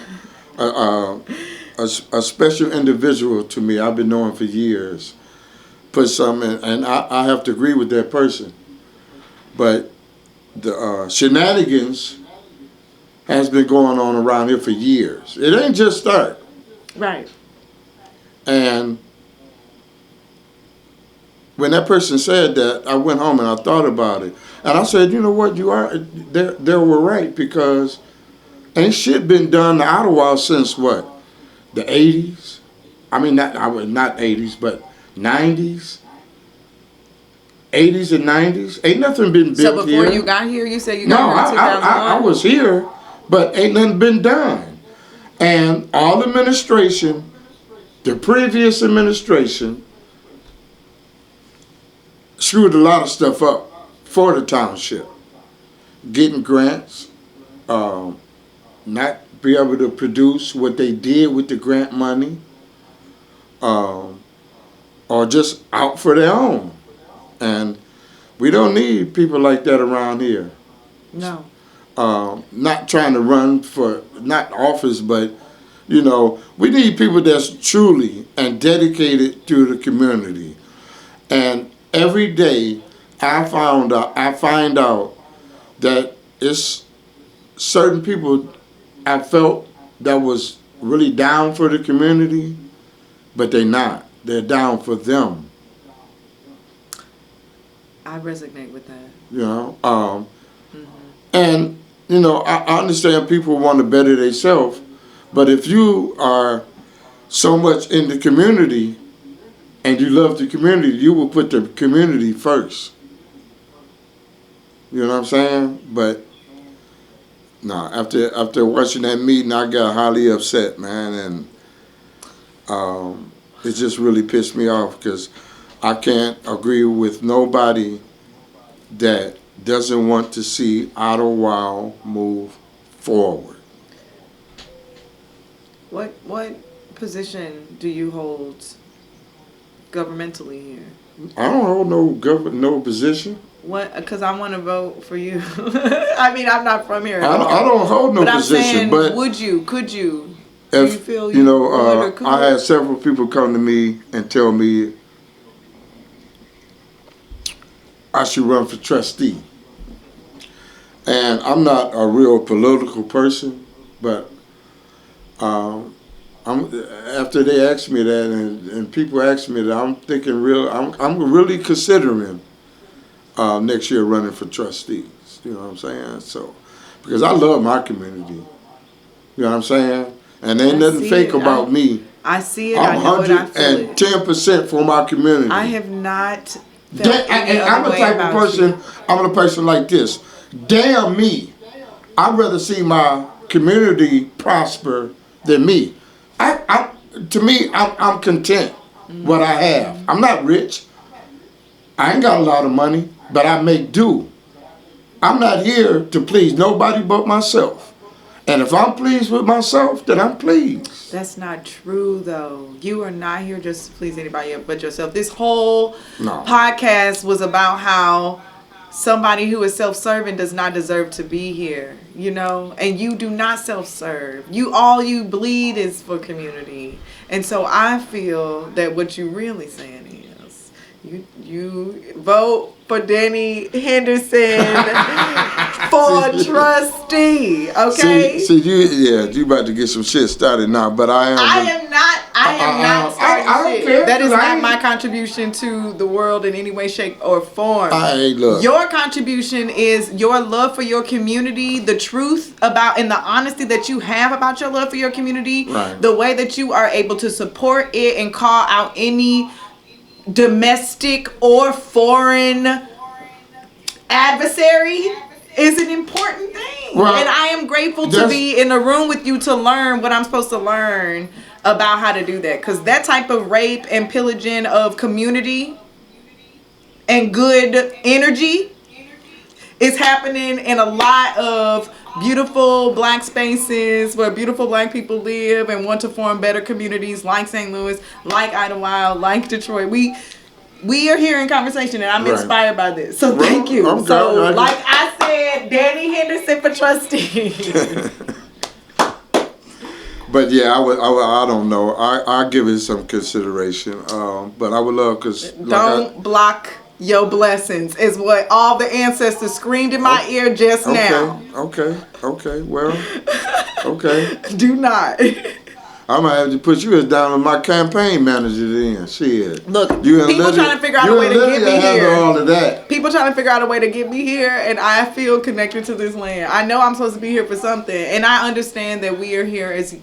a special individual to me, I've been knowing for years, put something, and I have to agree with that person. But the shenanigans has been going on around here for years. It ain't just start. Right. And when that person said that, I went home and I thought about it. And I said, you know what, they were right, because ain't shit been done to Idlewild since what? The 80s? I mean, not 80s, but 90s? 80s and 90s? Ain't nothing been built here. So before you got here, you said you got here in 2001? I was here. But ain't nothing been done. And all administration, the previous administration, screwed a lot of stuff up for the township. Getting grants, not be able to produce what they did with the grant money, or just out for their own. And we don't need people like that around here. No. Not trying to run for, not office, but, you know, we need people that's truly and dedicated to the community. And every day I find out that it's certain people I felt that was really down for the community, but they're not. They're down for them. I resonate with that. You know, and you know, I understand people want to better themselves, but if you are so much in the community and you love the community, you will put the community first. You know what I'm saying? But no, after watching that meeting, I got highly upset, man, and it just really pissed me off because I can't agree with nobody that doesn't want to see Idlewild move forward. What position do you hold governmentally here? I don't hold no position. What? Because I want to vote for you. I mean, I'm not from here. I don't hold no but position. I'm saying, but would you? Could you? If do you feel you would or could? I had several people come to me and tell me I should run for trustee. And I'm not a real political person, but after they asked me that, and people asked me that, I'm thinking I'm really considering next year running for trustees. You know what I'm saying? So, because I love my community. You know what I'm saying? And ain't nothing fake about me. I see it. I'm I know it. I feel it. 110% for my community. I have not felt and I'm the type of person. I'm a person like this. Damn me. I'd rather see my community prosper than me. To me, I'm content what I have. I'm not rich. I ain't got a lot of money, but I make do. I'm not here to please nobody but myself. And if I'm pleased with myself, then I'm pleased. That's not true, though. You are not here just to please anybody but yourself. This whole podcast was about how somebody who is self-serving does not deserve to be here, you know? And you do not self-serve. All you bleed is for community. And so I feel that what you're really saying is you vote for Danny Henderson for trustee, okay? See, you about to get some shit started now, but I am not starting shit. Care, that is not my contribution to the world in any way, shape, or form. Look. Your contribution is your love for your community, the truth about and the honesty that you have about your love for your community, right. The way that you are able to support it and call out any domestic or foreign adversary is an important thing. Well, and I am grateful to be in a room with you to learn what I'm supposed to learn about how to do that. Because that type of rape and pillaging of community and good energy is happening in a lot of beautiful black spaces where beautiful black people live and want to form better communities like St. Louis, like Idlewild, like Detroit. We are here in conversation and I'm inspired by this. So thank you. Like I said, Danny Henderson for trustee. But yeah, I don't know. I give it some consideration. But I would love because don't block your blessings is what all the ancestors screamed in my ear just now. Okay. Well, okay. Do not. I'm going to have to put you as down as my campaign manager then. Shit. Look, people trying to figure out a way to get me here. All of that. People trying to figure out a way to get me here, and I feel connected to this land. I know I'm supposed to be here for something, and I understand that we are here as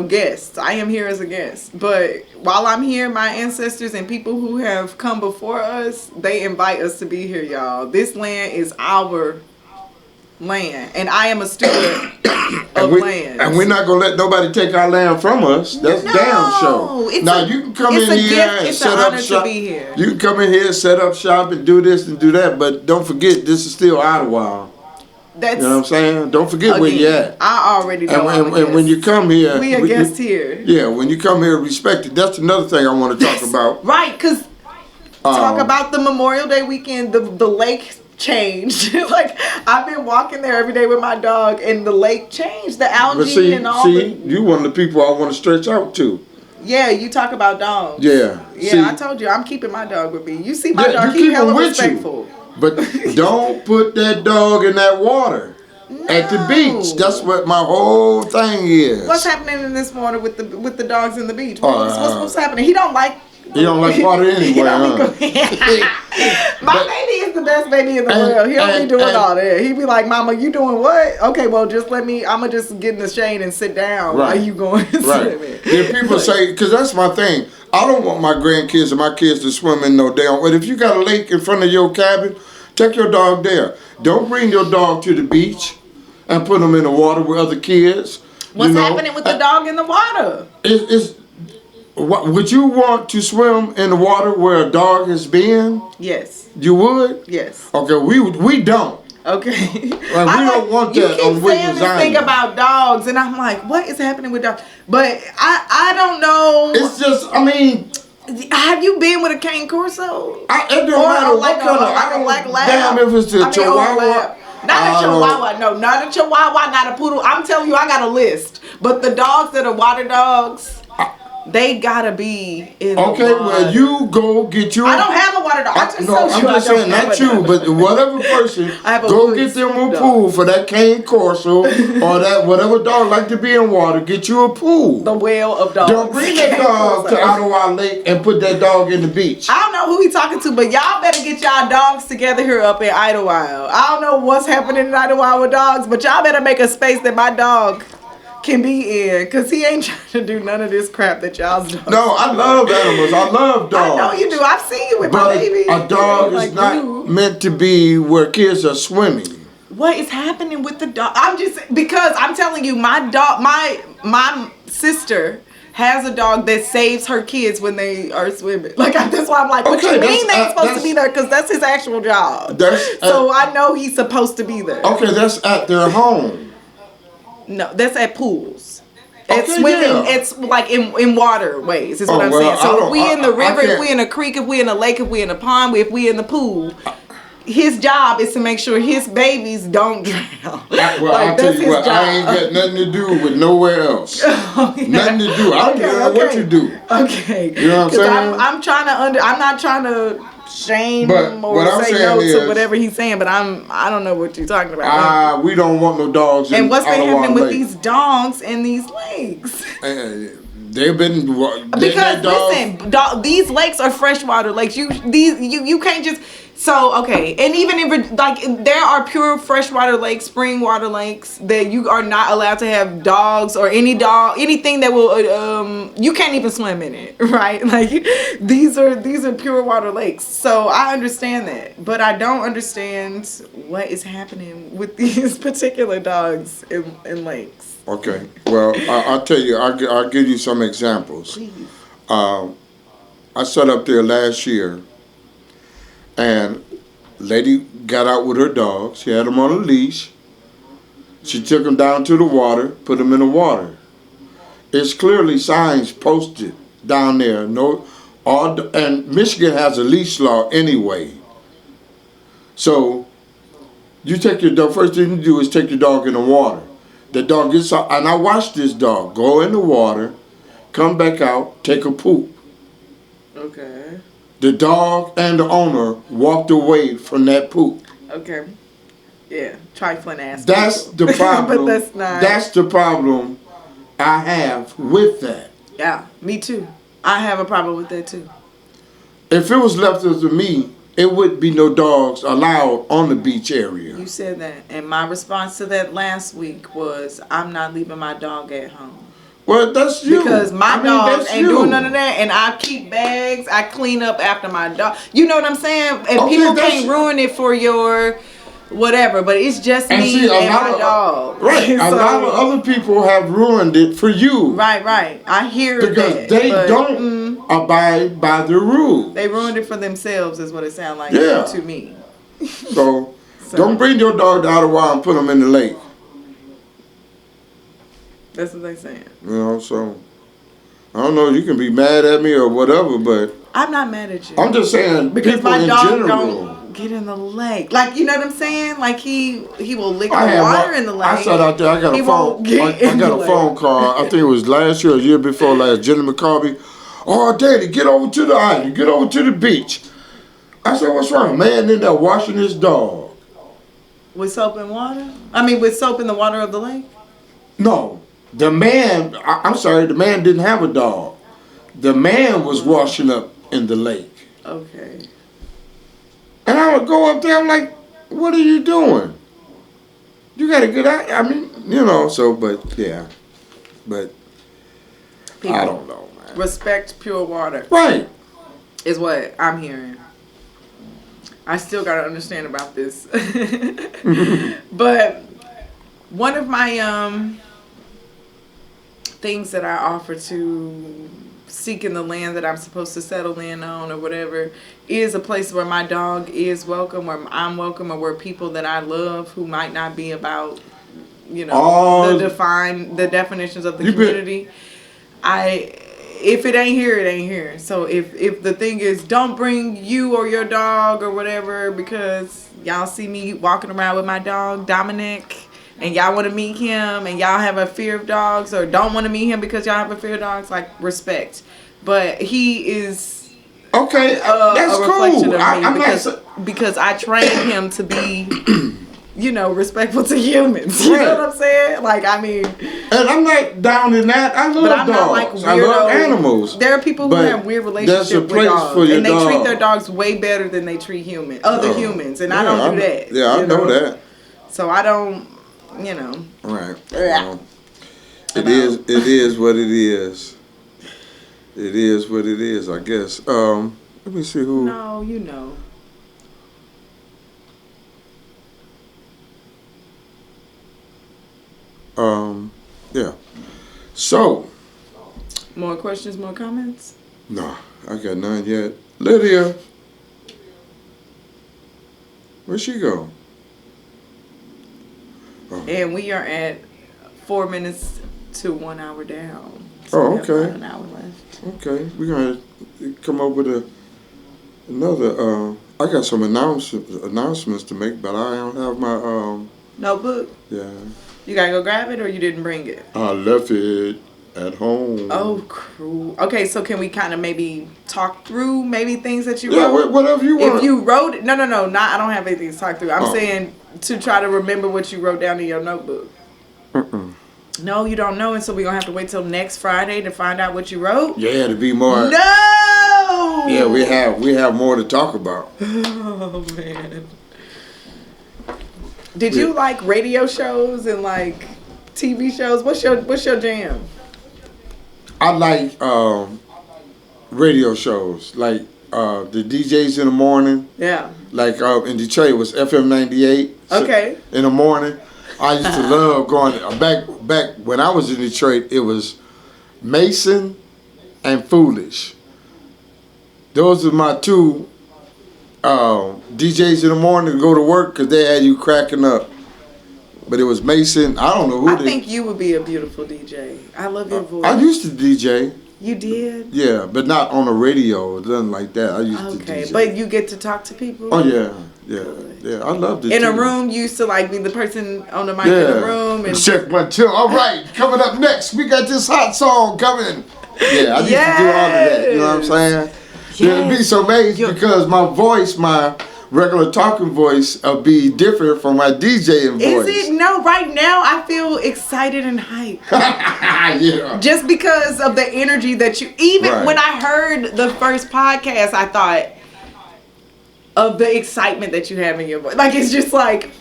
guests. I am here as a guest. But while I'm here, my ancestors and people who have come before us, they invite us to be here, y'all. This land is our land, and I am a steward of land. And we're not going to let nobody take our land from us. That's damn sure. Now, you can come in here and set up shop. You can come in here, set up shop, and do this and do that, but don't forget, this is still Idlewild. You know what I'm saying? Don't forget where you're at. I already know. And when you come here, we are guests here. Yeah, when you come here, respect it. That's another thing I want to talk about. Right, because talk about the Memorial Day weekend, the lake changed. Like, I've been walking there every day with my dog, and the lake changed. The algae and all. You one of the people I want to stretch out to. Yeah, you talk about dogs. Yeah. I told you, I'm keeping my dog with me. You see my dog, he's hella respectful. But don't put that dog in that water at the beach. That's what my whole thing is. What's happening in this water with the dogs in the beach? What's happening? He don't like He don't like water anyway, huh? My baby is the best baby in the world. He don't be doing all that. He be like, Mama, you doing what? Okay, well, just let me, I'm going to just get in the shade and sit down while you going swimming. Then people say, because that's my thing, I don't want my grandkids or my kids to swim in no damn, but if you got a lake in front of your cabin, take your dog there. Don't bring your dog to the beach and put them in the water with other kids. What's happening with the dog in the water? Would you want to swim in the water where a dog has been? Yes. You would? Yes. Okay, we don't. Okay. Like, we don't want that on Wiggins Island. You keep saying this thing about dogs, and I'm like, what is happening with dogs? But I don't know. It's just, I mean... Have you been with a cane corso? It don't matter what kind of... I don't like damn if it's a Chihuahua. Not a Chihuahua, no, not a Chihuahua, not a poodle. I'm telling you, I got a list. But the dogs that are water dogs, they gotta be in the water. Well, you go get your... I don't have a water dog. I'm just saying, not you, but whatever person, go get them a pool for that cane corso or that whatever dog like to be in water. Get you a pool. The whale of dogs. Don't bring that dog to Ottawa Lake and put that dog in the beach. I don't know who he talking to, but y'all better get y'all dogs together here up in Idlewild. I don't know what's happening in Idlewild with dogs, but y'all better make a space that my dog can be in, because he ain't trying to do none of this crap that y'all's doing. No, I love animals. I love dogs. I know you do. I've seen you with my baby. A dog is not meant to be where kids are swimming. What is happening with the dog? Because I'm telling you, my dog, my sister has a dog that saves her kids when they are swimming. Like, that's why I'm like, what you mean they ain't supposed to be there? Because that's his actual job. So I know he's supposed to be there. Okay, that's at their home. No, that's at pools. It's swimming. Yeah. It's like in waterways. Is what I'm saying. So if we in the river, if we in a creek, if we in a lake, if we in a pond, if we in the pool, his job is to make sure his babies don't drown. I'll tell you what, I ain't got nothing to do with nowhere else. Nothing to do. I don't care what you do. Okay. You know what I'm saying? I'm trying to I'm not trying to shame him or say no to whatever he's saying, but I don't know what you're talking about. We don't want no dogs. And what's been happening with these dogs in these lakes? They've been because listen, these lakes are freshwater lakes. You can't just. So okay, and even if like there are pure freshwater lakes, spring water lakes that you are not allowed to have dogs or anything that will you can't even swim in it, right? Like these are pure water lakes. So I understand that, but I don't understand what is happening with these particular dogs in lakes. Okay, well I'll tell you, I'll give you some examples. Please. I sat up there last year. And lady got out with her dog. She had him on a leash. She took him down to the water, put him in the water. It's clearly signs posted down there. And Michigan has a leash law anyway. So you take your dog, first thing you do is take your dog in the water. The dog gets out, and I watched this dog go in the water, come back out, take a poop. Okay. The dog and the owner walked away from that poop. Okay. Yeah, trifling ass. That's the problem. But that's not. That's the problem I have with that. Yeah, me too. I have a problem with that too. If it was left up to me, it wouldn't be no dogs allowed on the beach area. You said that. And my response to that last week was, I'm not leaving my dog at home. Well, that's you. Because my dog ain't doing none of that, and I keep bags. I clean up after my dog. You know what I'm saying? And people can't ruin it for your whatever, but it's just me and my dog. Right. A lot of other people have ruined it for you. Right. I hear that. Because they don't abide by the rules. They ruined it for themselves is what it sounds like to me. So don't bring your dog to Ottawa and put him in the lake. That's what they saying. You know, so I don't know. You can be mad at me or whatever, but I'm not mad at you. I'm just saying because people my dog in general don't get in the lake. Like, you know what I'm saying? Like he will lick the water in the lake. I sat out there. I got a phone. I got a phone call. I think it was last year or year before last. Jenny McCarby. Oh, Daddy, get over to the island. Get over to the beach. I said, what's wrong? Man in there washing his dog. With soap and water? I mean, with soap in the water of the lake? No. The man, I'm sorry, the man didn't have a dog. The man was washing up in the lake. Okay. And I would go up there, I'm like, what are you doing? You got a good eye. I mean, but yeah. But People, I don't know, man. Respect pure water. Right. Is what I'm hearing. I still got to understand about this. But one of my things that I offer to seek in the land that I'm supposed to settle in on or whatever is a place where my dog is welcome, where I'm welcome, or where people that I love who might not be about, the definitions of the community. If it ain't here, it ain't here. So if the thing is, don't bring you or your dog or whatever because y'all see me walking around with my dog Dominic and y'all want to meet him and y'all have a fear of dogs or don't want to meet him because y'all have a fear of dogs, like, respect. But he is okay. That's a reflection cool. of me because I trained him to be respectful to humans. You know what I'm saying? Like, I mean, and I'm not down in that. I love dogs. Not like weirdo. I love animals. There are people who have weird relationships with dogs, and they treat their dogs way better than they treat other humans, and I don't do that. Yeah, I know that. So I don't, Right. Well, it is what it is. It is what it is, I guess. Let me see who. No, you know. Yeah. So. More questions, more comments? No, I got none yet. Lydia. Where'd she go? Oh. And we are at 4 minutes to 1 hour down. So we have about an hour left. Okay. We're going to come up with another. I got some announcements to make, but I don't have my. Notebook? Yeah. You gotta go grab it, or you didn't bring it? I left it at home. Oh, cool. Okay, so can we kind of maybe talk through maybe things that you wrote? Yeah, whatever you want. If you wrote it, no, I don't have anything to talk through. I'm saying to try to remember what you wrote down in your notebook. No, you don't know, and so we're gonna have to wait till next Friday to find out what you wrote. Yeah, to be more. No. Yeah, we have more to talk about. Oh man. Did you like radio shows and like TV shows? What's your jam? I like radio shows, like the DJs in the morning. Yeah. Like in Detroit, it was FM 98. Okay. So in the morning, I used to love going back when I was in Detroit. It was Mason and Foolish. Those are my two DJs in the morning to go to work because they had you cracking up. But it was Mason. I don't know who. I think you would be a beautiful DJ. I love your voice. I used to DJ. You did? Yeah, but not on the radio. Nothing like that. I used to DJ. But you get to talk to people? Oh, yeah. I loved it. In a room, you used to like be the person on the mic in the room. And check 1, 2. All right, coming up next, we got this hot song coming. Yeah, I used to do all of that. You know what I'm saying? Yes. It'd be so amazing because my voice, my regular talking voice, be different from my DJing voice. Is it? No, right now I feel excited and hyped. Yeah. Just because of the energy that you, when I heard the first podcast, I thought of the excitement that you have in your voice. Like, it's just like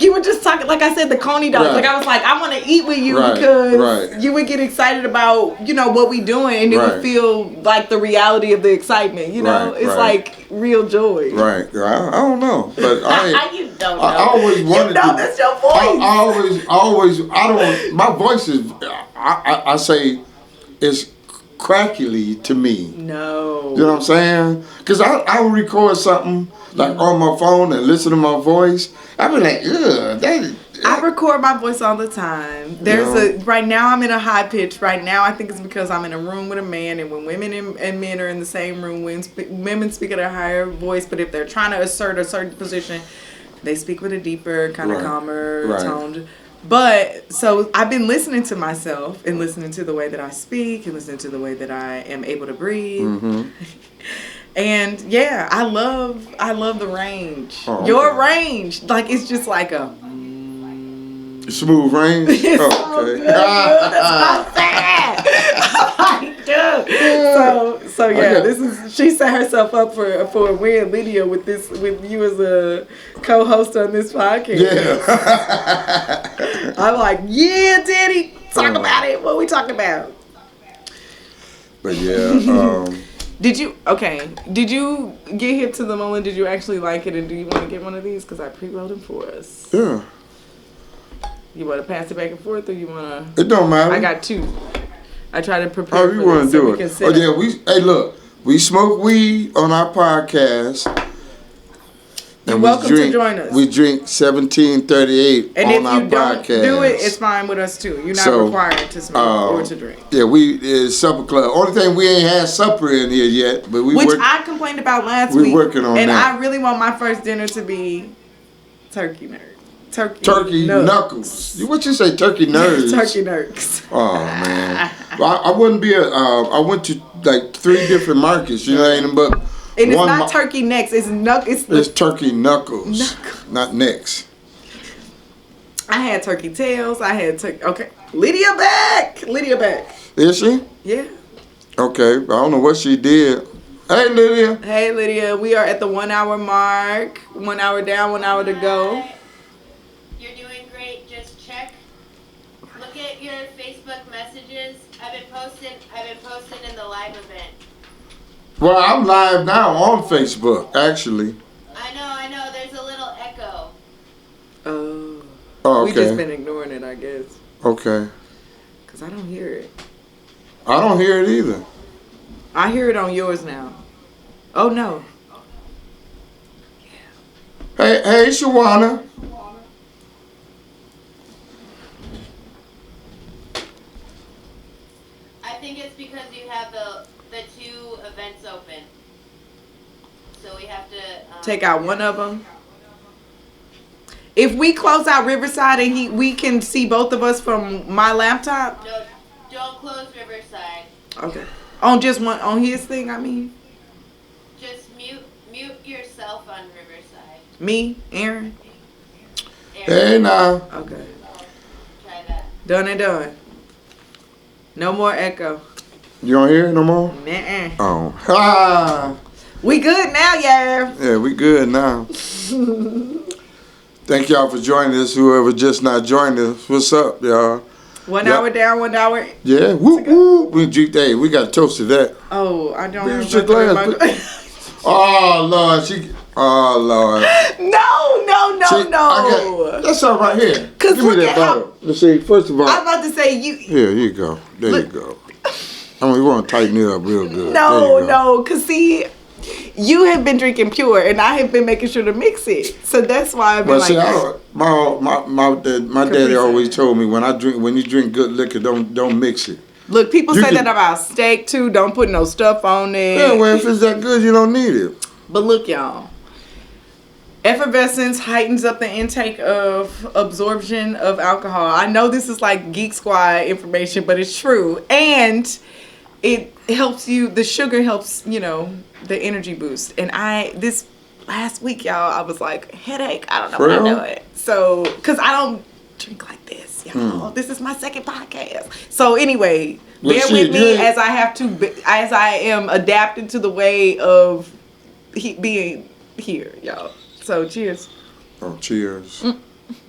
you were just talking, like I said, the Coney dogs. Like, I was like, I want to eat with you because you would get excited about, what we doing, and it would feel like the reality of the excitement, It's like real joy. Right. I don't know. But you don't know. I always wanted to. That's your voice. My voice is, I say, it's crackly to me. No. You know what I'm saying? Because I will record something like on my phone and listen to my voice. I be like, ugh. I record my voice all the time. Right now I'm in a high pitch. Right now I think it's because I'm in a room with a man, and when women and men are in the same room, women speak at a higher voice, but if they're trying to assert a certain position, they speak with a deeper, kind of calmer tone. But so I've been listening to myself and listening to the way that I speak and listening to the way that I am able to breathe. Mm-hmm. And yeah, I love the range. Your range, like, it's just like a smooth range. It's so good. That's what I'm saying. I'm like, So yeah, she set herself up for a win, Lydia, with you as a co-host on this podcast. Yeah. I'm like, yeah, Daddy, talk about it. What we talking about? But yeah. Did you get hip to the Mullen? Did you actually like it, and do you want to get one of these? Because I pre-rolled them for us. Yeah. You want to pass it back and forth, or you want to? It don't matter. I got 2. I try to prepare. How you want to do it? Oh yeah, hey look, we smoke weed on our podcast. You're welcome to join us. We drink 1738 and on our podcast. And if you don't do it, it's fine with us too. You're not required to smoke or to drink. Yeah, it's supper club. Only thing we ain't had supper in here yet, but I complained about last week. We're working on that. And I really want my first dinner to be turkey nerds. Turkey knuckles. What you say? Turkey nerds. Turkey nerds. Oh man, well, I wouldn't be I went to like 3 different markets. You know what I mean? But and it's not turkey necks. It's turkey knuckles, not necks. I had turkey tails. I had Okay, Lydia back. Is she? Yeah. Okay, I don't know what she did. Hey Lydia. Hey Lydia, we are at the 1 hour mark. 1 hour down, 1 hour to go. You're doing great. Just check. Look at your Facebook messages. I've been posting in the live event. Well, I'm live now on Facebook, actually. I know. There's a little echo. Oh, okay. We just been ignoring it, I guess. Okay. Cause I don't hear it. I don't hear it either. I hear it on yours now. Oh no. Hey, Shawana. I think it's because you have the 2 events open. So we have to take out one of them. If we close out Riverside and we can see both of us from my laptop. No, don't close Riverside. Okay. On just one, on his thing, I mean. Just mute yourself on Riverside. Me, Aaron. Hey now. Okay. Try that. Done and done. No more echo. You don't hear it no more? Nuh-uh. Oh. Ha! We good now, yeah. Yeah, we good now. Thank y'all for joining us. Whoever just not joined us, what's up, y'all? 1 hour down, 1 hour. Yeah, whoop whoop. We got a toast to that. Oh, I don't have your glass. Oh Lord, oh Lord. No. That's all right here. Give me that bottle. Let's see. First of all, I'm about to say you. Here you go. There you go. I mean, we want to tighten it up real good. No, cause see, you have been drinking pure, and I have been making sure to mix it. So that's why I've been my daddy always told me when you drink good liquor, don't mix it. Look, people say that about steak too. Don't put no stuff on it. Yeah, well, if it's that good, you don't need it. But look, y'all. Effervescence heightens up the intake of absorption of alcohol. I know this is like Geek Squad information, but it's true. And it helps you, the sugar helps, the energy boost. And this last week, y'all, I was like, headache, I don't know what I'm doing. So, because I don't drink like this, y'all. This is my second podcast. So anyway, bear with me as I am adapting to the way of being here, y'all. So cheers. Oh, cheers.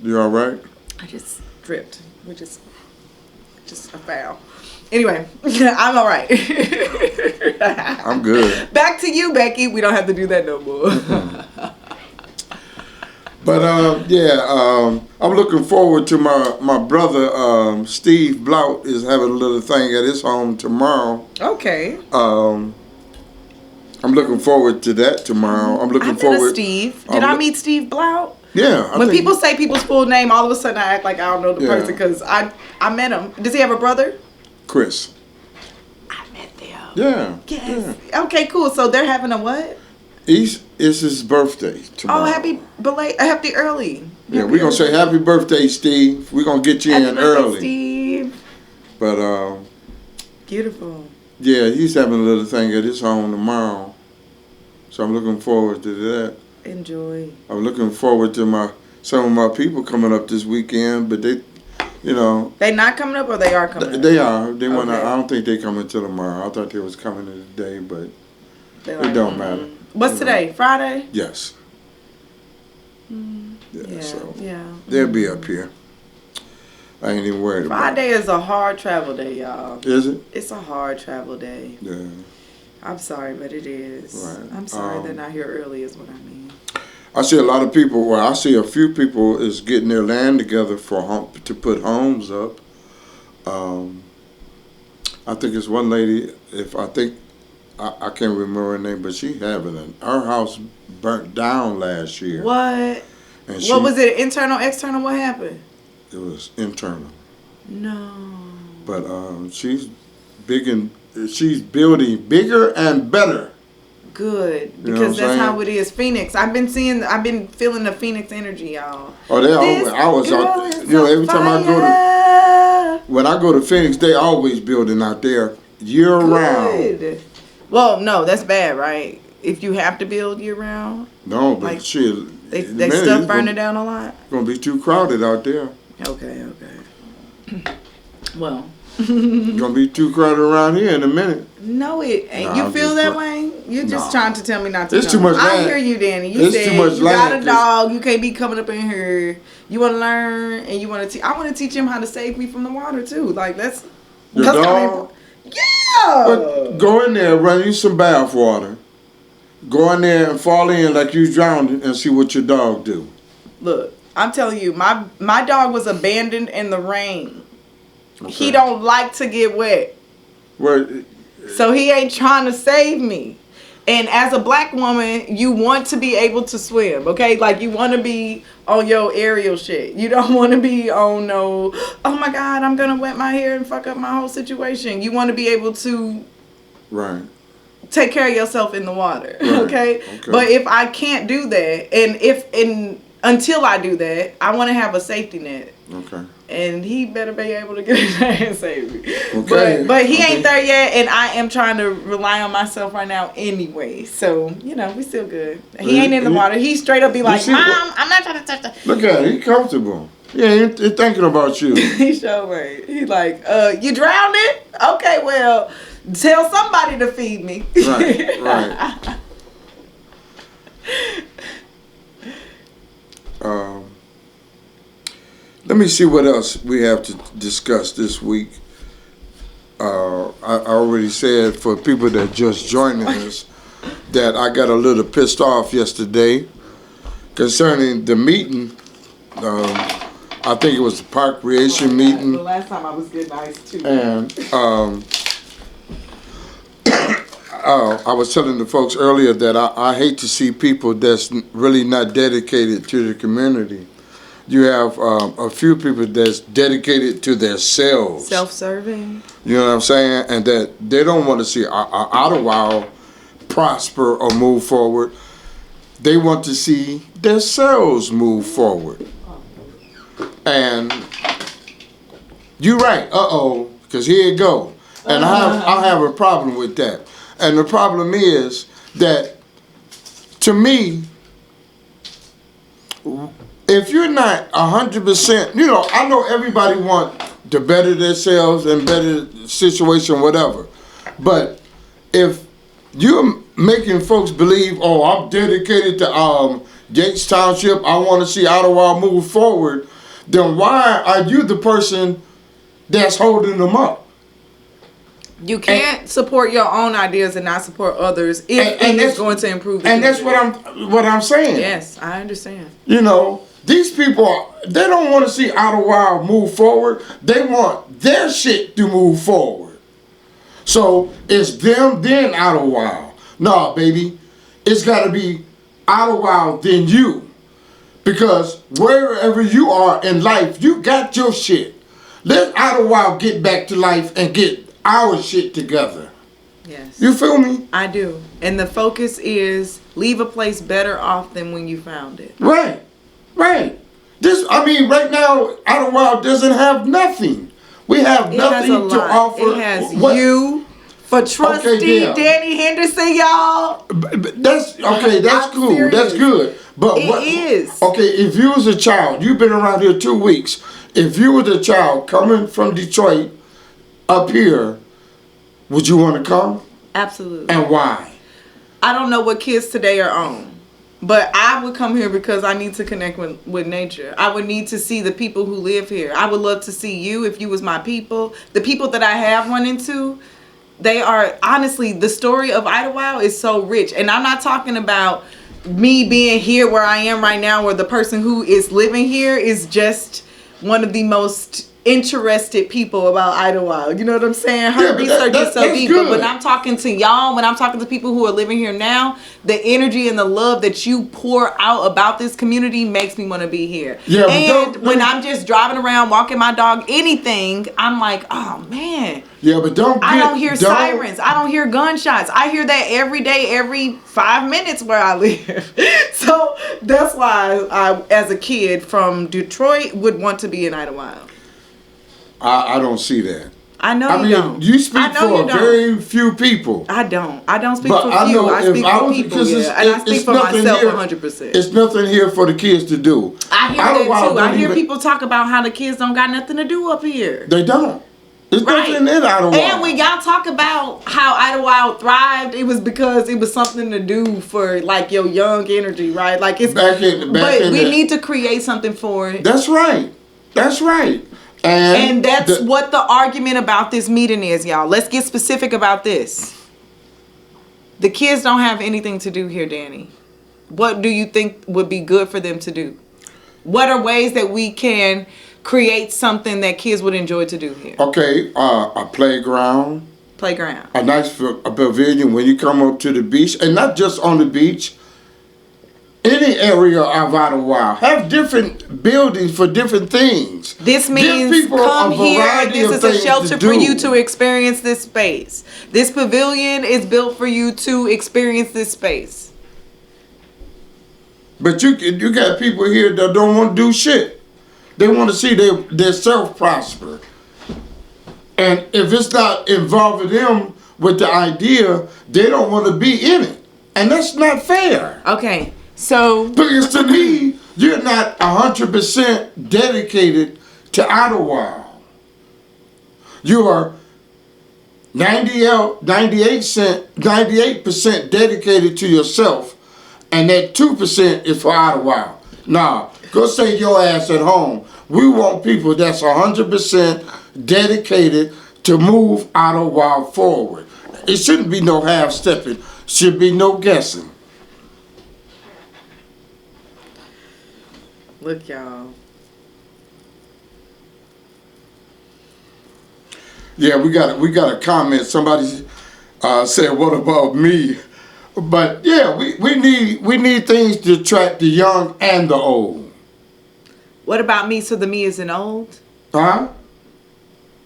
You all right? I just dripped, which is just a foul. Anyway, I'm all right. I'm good. Back to you, Becky. We don't have to do that no more. But I'm looking forward to my brother Steve Blout is having a little thing at his home tomorrow. Okay. I'm looking forward to that tomorrow. I'm looking forward. Steve. Did I meet Steve Blout? Yeah. When people say people's full name, all of a sudden I act like I don't know the person because I met him. Does he have a brother? Chris. I met them. Yeah. Yes. Yeah. Okay, cool. So they're having a what? It's his birthday tomorrow. Oh, happy early. Yeah, we're going to say happy birthday, Steve. We're going to get you in early. Steve. But, beautiful. Yeah, he's having a little thing at his home tomorrow. So I'm looking forward to that. Enjoy. I'm looking forward to some of my people coming up this weekend, but You know. They not coming up or they are coming up? They are. They want. Okay. I don't think they coming till tomorrow. I thought they was coming today, but like, it don't matter. What's today? Friday? Yes. Yeah. So Yeah. they'll be up here. I ain't even worried about it. Friday is a hard travel day, y'all. Is it? It's a hard travel day. Yeah. I'm sorry, but it is. Right. I'm sorry they're not here early is what I mean. I see a lot of people. Well, I see a few people is getting their land together to put homes up. I think it's one lady. I can't remember her name, but she having her house burnt down last year. What? And What was it? Internal, external? What happened? It was internal. No. But she's she's building bigger and better. Good, You know because what I'm that's how saying? it is. Phoenix. I've been feeling the Phoenix energy, y'all. Oh, they always. I was out. You know, every time I go to when I go to Phoenix, they always building out there year round. Well, no, that's bad, right? If you have to build year round. No, but Like, shit. They stuff burning down a lot. Gonna be too crowded out there. Okay. Well. Gonna be too crowded around here in a minute. No, it ain't. Nah, You I'm feel just that pl- way? You're just Nah. trying to tell me not to. It's too come. much I land. hear you, Danny. You It's said too much you got land. a dog. You can't be coming up in here. You want to learn, and you want to teach. I want to teach him how to save me from the water too. Like that's. Your that's dog? Yeah. But go in there, run you some bath water. Go in there and fall in like you drowned and see what your dog do. Look, I'm telling you, my dog was abandoned in the rain. Okay. He don't like to get wet. Well, So he ain't trying to save me. And as a black woman, you want to be able to swim, okay? Like you want to be on your aerial shit. You don't want to be on no, oh my God, I'm going to wet my hair and fuck up my whole situation. You want to be able to right. take care of yourself in the water, Right. okay? But if I can't do that, and until I do that, I want to have a safety net. Okay. And he better be able to get in there and save me. Okay. But he ain't there yet, and I am trying to rely on myself right now anyway. So, we still good. He ain't in the water. He straight up be like, Mom, I'm not trying to touch that. Look at it. He comfortable. Yeah, he thinking about you. He sure right. He like, you drowned it? Okay, well, tell somebody to feed me. Right. Let me see what else we have to discuss this week. I already said for people that just joining us that I got a little pissed off yesterday concerning the meeting. I think it was the park creation meeting. The last time I was good nice too. And I was telling the folks earlier that I hate to see people that's really not dedicated to the community. You have a few people that's dedicated to their selves. Self-serving. You know what I'm saying? And that they don't want to see Ottawa prosper or move forward. They want to see themselves move forward. And you're right. Because here it go. And I have a problem with that. And the problem is that, to me, if you're not 100%, I know everybody want to better themselves and better situation, whatever. But if you're making folks believe, I'm dedicated to Gates Township, I want to see Ottawa move forward, then why are you the person that's holding them up? You can't support your own ideas and not support others if it's going to improve. And that's what I'm saying. Yes, I understand. These people, they don't want to see Ottawa move forward. They want their shit to move forward. So it's them, then Ottawa. Nah, baby. It's got to be Ottawa, then you. Because wherever you are in life, you got your shit. Let Ottawa get back to life and get our shit together. Yes. You feel me? I do. And the focus is leave a place better off than when you found it. Right. Right now, Ottawa doesn't have nothing. We have nothing to offer. It has you for trustee Danny Henderson, y'all. That's okay. That's cool. Serious. That's good. But it is. Okay, if you was a child, you've been around here 2 weeks. If you were the child coming from Detroit up here, would you want to come? Absolutely. And why? I don't know what kids today are on, but I would come here because I need to connect with nature. I would need to see the people who live here. I would love to see you if you was my people. The people that I have run into, they are, honestly, the story of Idlewild is so rich. And I'm not talking about me being here where I am right now, where the person who is living here is just one of the most interested people about Idlewild. You know what I'm saying? Her research is so deep. But when I'm talking to y'all, when I'm talking to people who are living here now, the energy and the love that you pour out about this community makes me want to be here. Yeah, and when I'm just driving around, walking my dog, anything, I'm like, oh man. Yeah, but I don't hear sirens. I don't hear gunshots. I hear that every day, every 5 minutes where I live. So that's why I, as a kid from Detroit, would want to be in Idlewild. I don't see that. I know you don't. You speak for very few people. I don't speak for few. I speak for people, yeah. And I speak for myself 100%. It's nothing here for the kids to do. I hear that too. I hear people talk about how the kids don't got nothing to do up here. They don't. There's nothing in Idlewild. And when y'all talk about how Idlewild thrived, it was because it was something to do for like your young energy, right? Like it's but we need to create something for it. That's right. That's right. And that's what the argument about this meeting is, y'all. Let's get specific about this. The kids don't have anything to do here, Danny. What do you think would be good for them to do? What are ways that we can create something that kids would enjoy to do here? Okay, a playground. A nice pavilion when you come up to the beach. And not just on the beach. Any area of Idlewild have different buildings for different things. This means come here and this is a shelter for you to experience this space. This pavilion is built for you to experience this space. But you got people here that don't want to do shit. They want to see their self prosper. And if it's not involving them with the idea, they don't want to be in it. And that's not fair. Okay. So, because to me, you're not 100% dedicated to Idlewild. You are 98% dedicated to yourself, and that 2% is for Idlewild. Nah, go stay your ass at home. We want people that's 100% dedicated to move Idlewild forward. It shouldn't be no half-stepping. Should be no guessing. Look, y'all. Yeah, we got a comment. Somebody said, "What about me?" But yeah, we need things to attract the young and the old. What about me? So the me isn't old? Huh?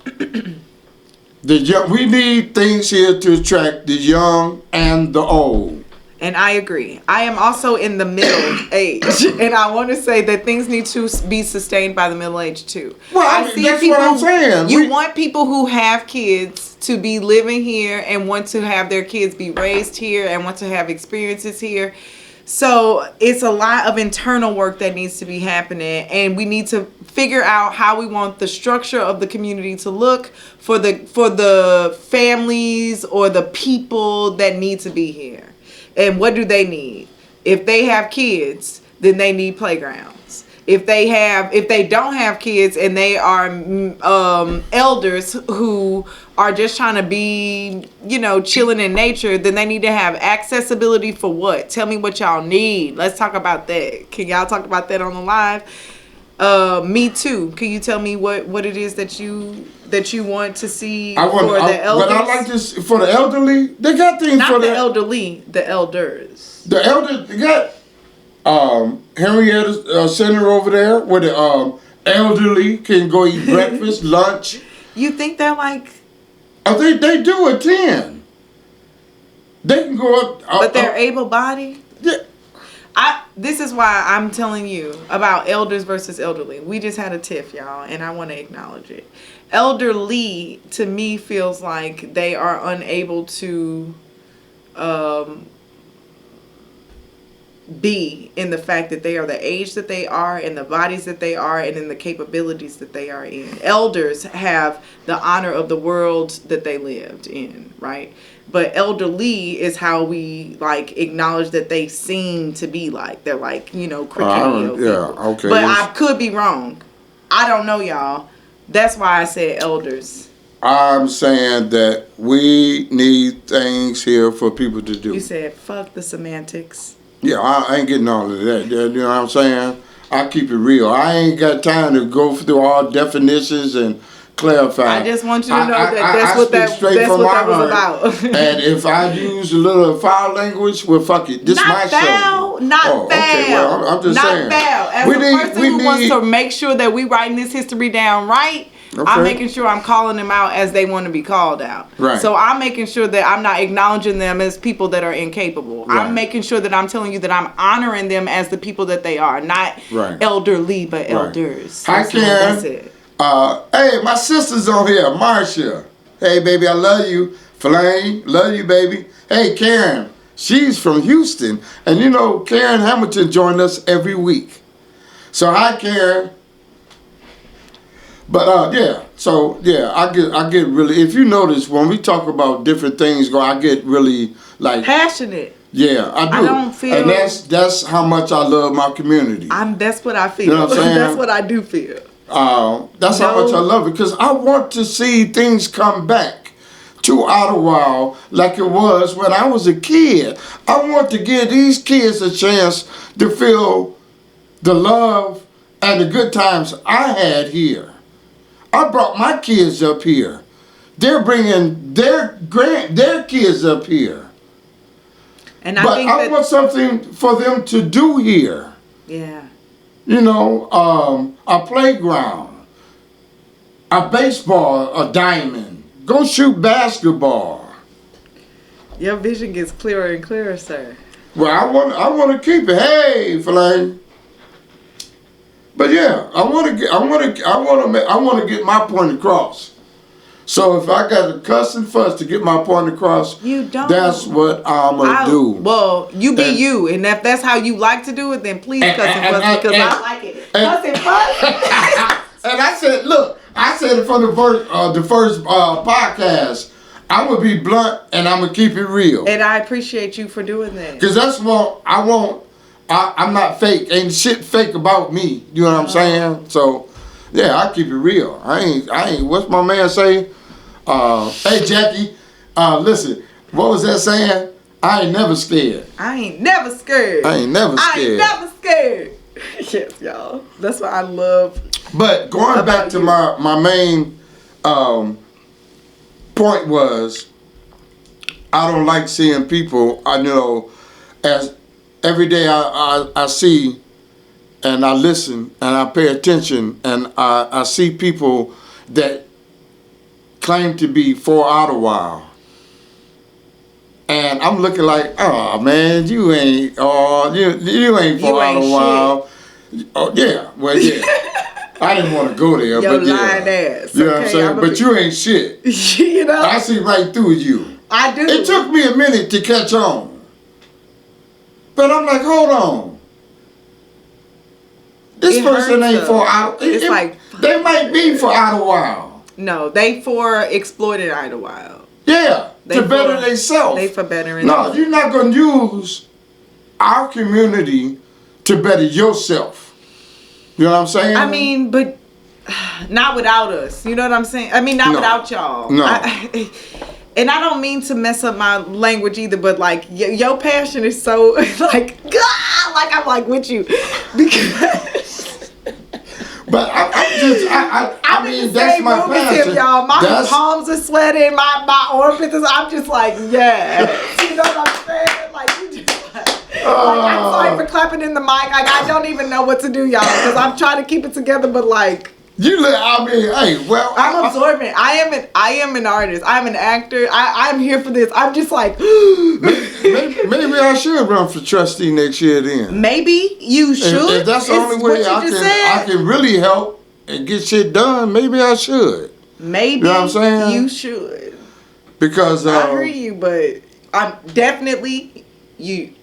We need things here to attract the young and the old. And I agree. I am also in the middle age. And I want to say that things need to be sustained by the middle age too. Well, I see that's people, what I'm saying. You want people who have kids to be living here and want to have their kids be raised here and want to have experiences here. So it's a lot of internal work that needs to be happening. And we need to figure out how we want the structure of the community to look for the families or the people that need to be here. And what do they need? If they have kids, then they need playgrounds. If they don't have kids and they are elders who are just trying to be, chilling in nature, then they need to have accessibility for what? Tell me what y'all need. Let's talk about that. Can y'all talk about that on the live? Me too. Can you tell me what it is that you want to see for the elders? But I like this for the elderly. They got things not for the elderly, the elders. The elders, they got Henrietta Center over there where the elderly can go eat breakfast, lunch. You think they're like? They do attend. They can go up. But they're able-bodied? Yeah. This is why I'm telling you about elders versus elderly. We just had a tiff, y'all, and I want to acknowledge it. Elderly, to me, feels like they are unable to be in the fact that they are the age that they are, in the bodies that they are, and in the capabilities that they are in. Elders have the honor of the world that they lived in, right? But elderly is how we like acknowledge that they seem to be like. They're like, Crickettio people. Okay. But I could be wrong. I don't know, y'all. That's why I said elders. I'm saying that we need things here for people to do. You said fuck the semantics. Yeah, I ain't getting all of that. You know what I'm saying? I keep it real. I ain't got time to go through all definitions and clarify. I just want you to know that's what that was about. And if I use a little foul language, well, fuck it. This is my show. Not foul. Okay, well, I'm just saying. Not foul. As a person who wants to make sure that we writing this history down right, okay. I'm making sure I'm calling them out as they want to be called out. Right. So I'm making sure that I'm not acknowledging them as people that are incapable. Right. I'm making sure that I'm telling you that I'm honoring them as the people that they are, not elderly, but elders. Hi, Karen. That's it. Hey, my sister's on here, Marcia. Hey, baby, I love you. Flame, love you, baby. Hey, Karen, she's from Houston. And you know, Karen Hamilton joined us every week. So, hi, Karen. But I get really, if you notice, when we talk about different things, I get really like passionate. Yeah, I do. I don't feel, and that's how much I love my community. That's what I feel. You know what I'm saying? That's what I do feel. That's how much I love it, because I want to see things come back to Ottawa like it was when I was a kid. I want to give these kids a chance to feel the love and the good times I had here. I brought my kids up here. They're bringing their kids up here. And I want something for them to do here. Yeah. You know, a playground, a baseball, a diamond. Go shoot basketball. Your vision gets clearer and clearer, sir. Well, I want to keep it. Hey, Flame. But yeah, I want to get my point across. So if I got to cuss and fuss to get my point across, you don't. That's what I'm gonna do. Well, you be you, and if that's how you like to do it, then please cuss and fuss because I like it. Cuss and fuss. And I said, look, I said it from the first podcast. I'm gonna be blunt and I'm gonna keep it real. And I appreciate you for doing that. Because that's what I want. I'm not fake. Ain't shit fake about me. You know what I'm saying? So, yeah, I keep it real. I ain't. What's my man say? Hey, Jackie. Listen. What was that saying? I ain't never scared. I ain't never scared. I ain't never scared. Yes, y'all. That's what I love. But going back to my main point was, I don't like seeing people. As every day I see and I listen and I pay attention and I see people that claim to be for Ottawa. And I'm looking like, oh man, you ain't for Ottawa. Oh yeah, well yeah. I didn't want to go there, but yeah. Lying ass. You know what I'm saying? But you ain't shit. You know? I see right through you. I do. It took me a minute to catch on. But I'm like, hold on. This person ain't for Ottawa. It's like they might be for Ottawa. No, they for exploited Ottawa. Yeah, to better themselves. They for bettering. No, you're not gonna use our community to better yourself. You know what I'm saying? I mean, but not without us. You know what I'm saying? I mean, not without y'all. No. And I don't mean to mess up my language either, but like your passion is so like I'm like with you because. But I mean that's my passion. Y'all. My palms are sweating, my armpits. I'm just like you know what I'm saying? Like you just like I'm sorry for clapping in the mic. Like I don't even know what to do, y'all, because I'm trying to keep it together, but like. I'm absorbent. I am an artist. I'm an actor. I'm here for this. I'm just like maybe I should run for trustee next year then. Maybe you should. If that's the only way I can really help and get shit done, maybe I should. Maybe you know what I'm saying? You should. Because I hear you, but I'm definitely you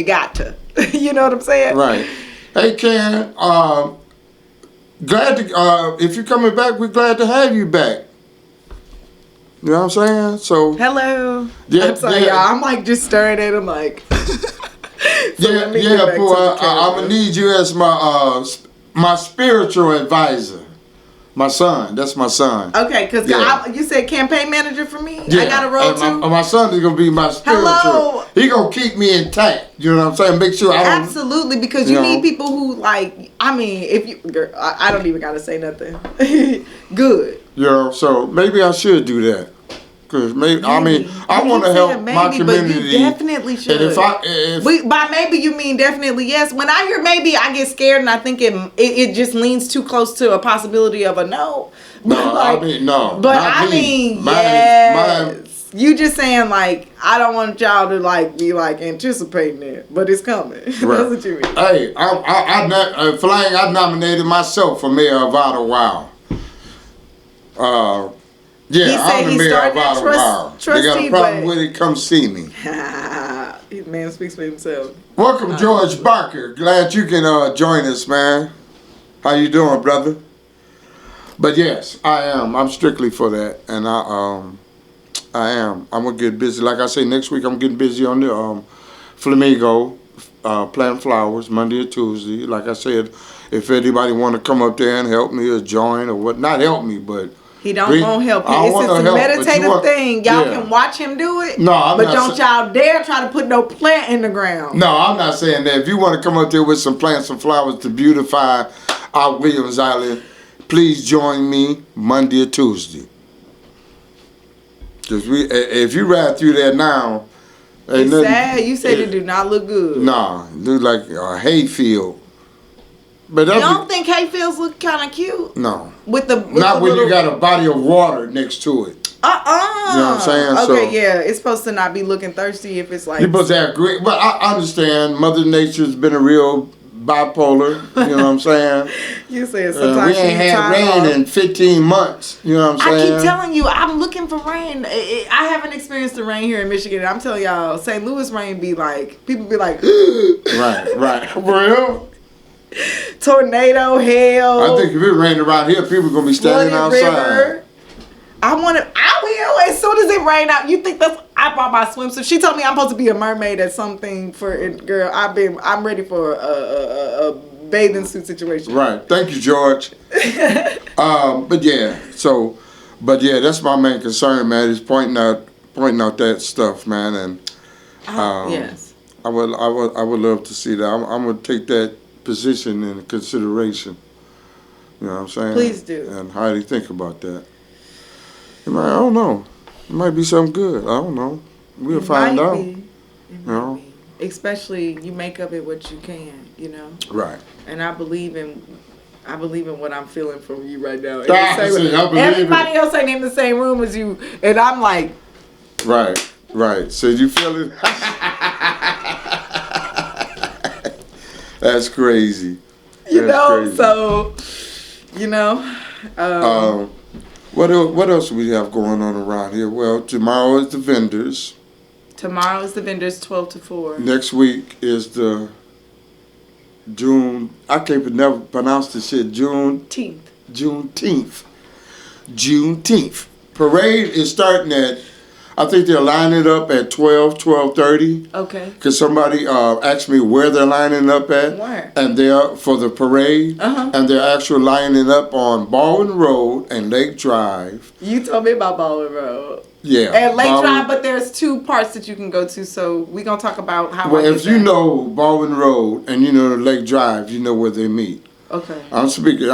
got to. You know what I'm saying? Right. Hey, Karen, glad to, if you're coming back, we're glad to have you back. You know what I'm saying? So. Hello. Yeah, I'm sorry, y'all. I'm like just staring at him like. So boy, I'm gonna need you as my spiritual advisor. My son, that's my son. Okay, because you said campaign manager for me? Yeah. I got a role too? My son is going to be my spiritual. Hello. He going to keep me intact. You know what I'm saying? Make sure I don't. Absolutely, because you need people who like, I mean, if you, girl, I don't even got to say nothing. Good. You know, so maybe I should do that. Because maybe, I mean, I want to help my community. But you definitely should. And by maybe you mean definitely yes. When I hear maybe, I get scared and I think it just leans too close to a possibility of a no. No, like, I mean, no. But I mean, yes. You just saying like, I don't want y'all to like be like anticipating it, but it's coming. Right. That's what you mean. Hey, I nominated myself for mayor of Ottawa. Yeah, he said he started that trustee. They got a problem with it, come see me. Man speaks for himself. Welcome, George Barker. Glad you can join us, man. How you doing, brother? But yes, I am. I'm strictly for that, and I am. I'm gonna get busy. Like I say, next week I'm getting busy on the Flamingo, planting flowers Monday or Tuesday. Like I said, if anybody want to come up there and help me or join or what, not help me, but. He won't help you. It's just a meditative thing. Y'all can watch him do it. No, but don't y'all dare try to put no plant in the ground. No, I'm not saying that. If you want to come up there with some plants and flowers to beautify our Williams Island, please join me Monday or Tuesday. Because if you ride through there now, it's sad. You said it do not look good. Nah, it look like a hayfield. But you don't think hayfields look kind of cute? No. With when you got a body of water next to it. You know what I'm saying? Okay, yeah. It's supposed to not be looking thirsty if it's like. You're supposed to have great. But I understand Mother Nature's been a real bipolar. You know what I'm saying? You said sometimes we ain't had rain in 15 months. You know what I'm saying? I keep telling you, I'm looking for rain. I haven't experienced the rain here in Michigan. I'm telling y'all, St. Louis rain be like, people be like, right. For real? Tornado, hail. I think if it rained around here, people gonna be standing outside. River. I will as soon as it rain out. You think that's? I brought my swimsuit. She told me I'm supposed to be a mermaid at something for. Girl, I'm ready for a bathing suit situation. Right. Thank you, George. But yeah, that's my main concern, man. Is pointing out that stuff, man, and yes, I would love to see that. I'm gonna take that position in consideration. You know what I'm saying? Please do. And how do you think about that? I don't know. It might be something good. I don't know. We'll find out. It might be. Especially you make of it what you can, you know? Right. And I believe in what I'm feeling from you right now. Everybody else ain't in the same room as you. And I'm like. Right. So you feel it? That's crazy. Crazy. So, what else do we have going on around here? Well, tomorrow is the vendors. 12 to 4. Next week is the June. I can't never pronounce the shit. Juneteenth. Parade is starting at. I think they're lining up at 12:30. Okay. Because somebody asked me where they're lining up at. Where? And they're for the parade. And they're actually lining up on Baldwin Road and Lake Drive. You told me about Baldwin Road. Yeah. And Lake Drive, but there's 2 parts that you can go to. So we're going to talk about how. Well, if you know Baldwin Road and you know Lake Drive, you know where they meet. Okay. I'm speaking